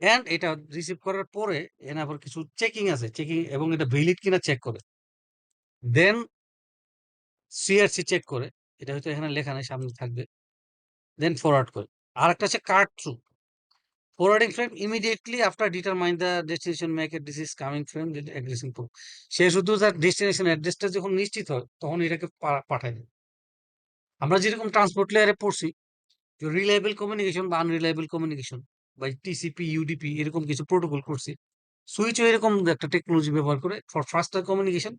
এন্ড এটা রিসিভ করার পরে এর আবার কিছু চেকিং আছে, চেকিং, এবং এটা ভ্যালিড কিনা চেক করে, দেন সিআরসি চেক করে, এটা হয়তো এখানে লেখা নাই, সামনে থাকবে, দেন ফরওয়ার্ড করে। আর একটা আছে cut through forwarding frame, immediately after determine the destination maker this is coming frame with addressing proof. সে শুধু তার ডেস্টিনেশন অ্যাড্রেসটা যখন নিশ্চিত হয়, তখন এটাকে পাঠায় দেয়। আমরা যেরকম ট্রান্সপোর্ট লেয়ারে পড়ছি, যে রিলায়েবল কমিউনিকেশন বা আনরিলায়েবল কমিউনিকেশন বা টিসিপি ইউডিপি এরকম কিছু প্রোটোকল করছি, সুইচও এরকম একটা টেকনোলজি ব্যবহার করে ফর ফাস্টার কমিউনিকেশন।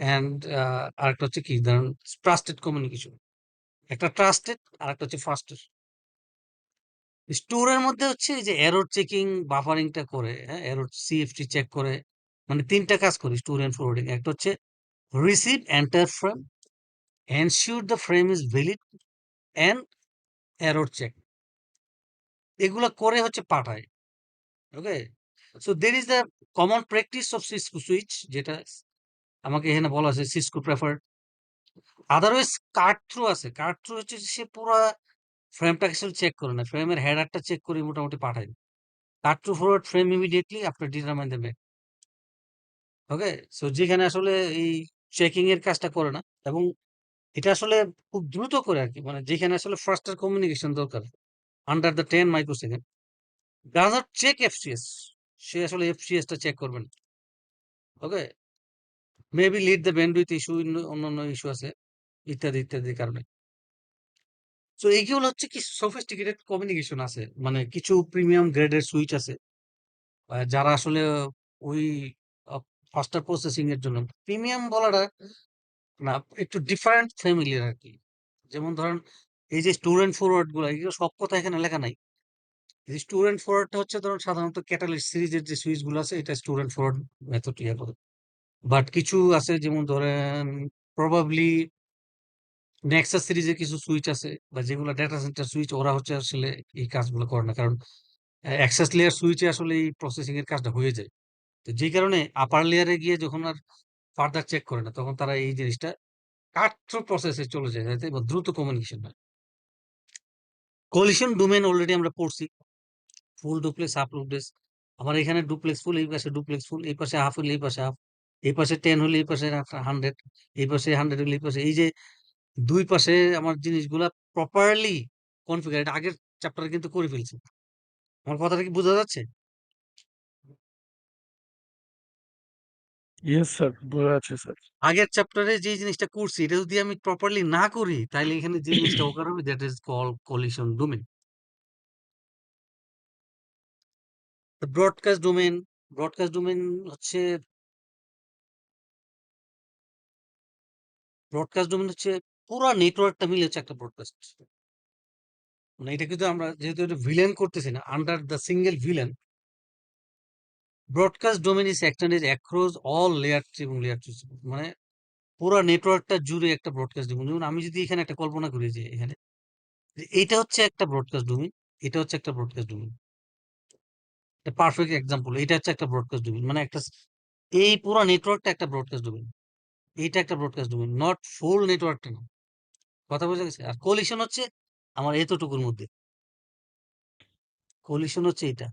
অ্যান্ড আরেকটা হচ্ছে কি, ধরুন ট্রাস্টেড কমিউনিকেশন, একটা ট্রাস্টেড আর একটা হচ্ছে ফাস্টার। স্টোরের মধ্যে হচ্ছে এই যে এরর চেকিং, বাফারিংটা করে, হ্যাঁ, এরর সিএফটি চেক করে, মানে তিনটা কাজ করি স্টোর এন্ড ফরওয়ার্ডিং। একটা হচ্ছে receive enter frame, ensure the frame is valid, and error check, এগুলা করে হচ্ছে পাঠায়। Okay, so there is the common practice of Cisco switch, যেটা আমাকে এখানে বলা আছে Cisco preferred. Otherwise cut through আছে, কাট থ্রু হচ্ছে সে পুরো ফ্রেমটাকে চেক করে না, ফ্রেমের হেডারটা চেক করে মোটামুটি পাঠায়। Cut through forward frame immediately after determine the okay. So যেখানে আসলে এই চেকিং এর কাজটা করে না, এবং এটা আসলে খুব দ্রুত করে আর কি, মানে যেখানে আসলে ফাস্টার কমিউনিকেশন দরকার, under the 10 microsecond, does not check FCS, সে আসলে এফসিএস টা চেক করবেন। Okay, maybe lead the bandwidth issue, অন্যান্য ইস্যু আছে, ইত্যাদি ইত্যাদি কারণে। সো এইগুলো হচ্ছে কি সফিস্টিকেটেড কমিউনিকেশন আছে, মানে কিছু প্রিমিয়াম গ্রেডের সুইচ আছে, যারা আসলে ওই ফাস্টার প্রসেসিং এর জন্য, প্রিমিয়াম বলাটা না, একটু ডিফারেন্ট ফ্যামিলির আর কি। যেমন ধরেন এই যে স্টুডেন্ট ফরওয়ার্ড গুলো, এগুলো সব কথা এখানে লেখা নাই। এই স্টুডেন্ট ফরওয়ার্ডটা হচ্ছে ধরুন সাধারণত ক্যাটালিস্ট সিরিজের যে সুইচ গুলো আছে, এটা স্টুডেন্ট ফরওয়ার্ড মেথড ইয়ে করে। বাট কিছু আছে, যেমন ধরেন প্রবাবলি নেক্সাস সিরিজের কিছু সুইচ আছে, বা যেগুলো ডেটা সেন্টার সুইচ, ওরা হচ্ছে আসলে এই কাজগুলো করে না, কারণ অ্যাক্সেস লেয়ার সুইচে আসলে এই প্রসেসিং এর কাজটা হয়ে যায়। তো যে কারণে আপার লেয়ারে গিয়ে যখন আর ফার্দার চেক করে না, তখন তারা এই জিনিসটা কাট থ্রু প্রসেসে চলে যায়, যাতে দ্রুত কমিউনিকেশন হয়। কলিশন ডোমেন অলরেডি আমরা পড়ছি, ফুল ডুপ্লেক্স, হাফ ডুপ্লেক্স। আমার এখানে ডুপ্লেক্স ফুল, এই পাশে ডুপ্লেক্স ফুল, এই পাশে হাফ হলে এই পাশে হাফ, এই পাশে 10 হলে এই পাশে 100, এই পাশে 100 হলে এই পাশে, এই যে দুই পাশে আমার জিনিসগুলা প্রপারলি কনফিগার, এটা আগের চ্যাপ্টারে কিন্তু করে ফেলছি। আমার কথাটা কি বোঝা যাচ্ছে? ইয়েস স্যার, বোঝা যাচ্ছে স্যার। আগের চ্যাপ্টারে যে জিনিসটা করছি, এটা যদি আমি প্রপারলি না করি, তাহলে এখানে যে জিনিসটা ওকার হবে, that is call collision domain. Broadcast domain হচ্ছে পুরা নেটওয়ার্কটা মিলে হচ্ছে একটা ব্রডকাস্ট। মানে এটা কিন্তু আমরা যেহেতু এটা ভিলেন করতেছি না, under the single villain, broadcast domain is extended across all layer এবং লেয়ার টু। মানে পুরা নেটওয়ার্কটা জুড়ে একটা ব্রডকাস্ট ডোমেন। যেমন আমি যদি এখানে একটা কল্পনা করি যে এখানে যে এটা হচ্ছে একটা ব্রডকাস্ট ডোমেন, এটা হচ্ছে একটা ব্রডকাস্ট ডোমেন, এটা পারফেক্ট এক্সাম্পল। এটা হচ্ছে একটা ব্রডকাস্ট ডোমেন, মানে একটা এই পুরো নেটওয়ার্কটা একটা ব্রডকাস্ট ডোমেন, এইটা একটা ব্রডকাস্ট ডোমেন, নট ফুল নেটওয়ার্কটা না। কথা বোঝা গেছে? আর কোলিশন হচ্ছে আমার এতটুকুর মধ্যে, কোলিশন হচ্ছে এটা।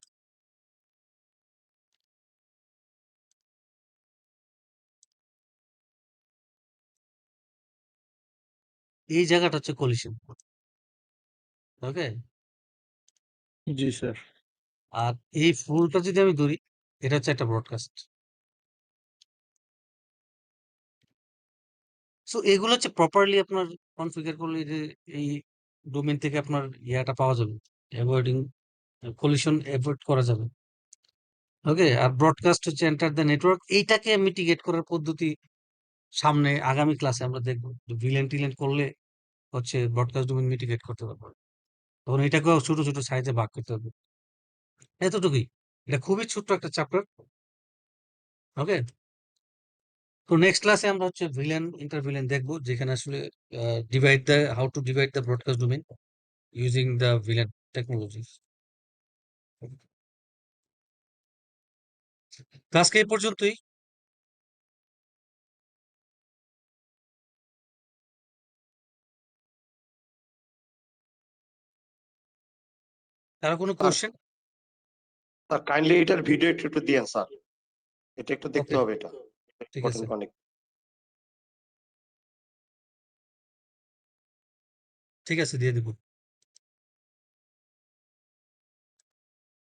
এই জায়গাটা হচ্ছে কোলিশন। ওকে, জি স্যার। আর এই ফুলটা যদি আমি ধরি, এটা হচ্ছে একটা ব্রডকাস্ট। সো এগুলো হচ্ছে প্রপারলি আপনার কনফিগার করলে যে এই ডোমেন থেকে আপনার ইয়াটা পাওয়া যাবে, অ্যাভয়েডিং কলিশন অ্যাভয়েড করা যাবে। ওকে, আর ব্রডকাস্ট হচ্ছে এন্টার দ্য নেটওয়ার্ক। এইটাকে মিটিগেট করার পদ্ধতি সামনে আগামী ক্লাসে আমরা দেখবো। ভিলেন টিলেন করলে হচ্ছে ব্রডকাস্ট ডোমেন মিটিগেট করতে পারবো, তখন এটাকেও ছোট ছোট সাইজে ভাগ করতে হবে। এতটুকুই, এটা খুবই ছোট্ট একটা চ্যাপ্টার। ওকে, তো নেক্সট ক্লাসে আমরা হচ্ছে ভিলেন ইন্টার ভিলেন দেখবো, যেখানে আসলে how to divide the broadcast domain using the villain technology. আজকে এই পর্যন্তই। কারো কোনো স্যার কোশ্চেন? স্যার কাইন্ডলি এটার ভিডিও একটু দিয়েন স্যার, এটা একটু দেখতে ওকে, হবে, এটা ঠিক আছে, ইম্পর্টেন্ট অনেক। ঠিক আছে, দিয়ে দিব।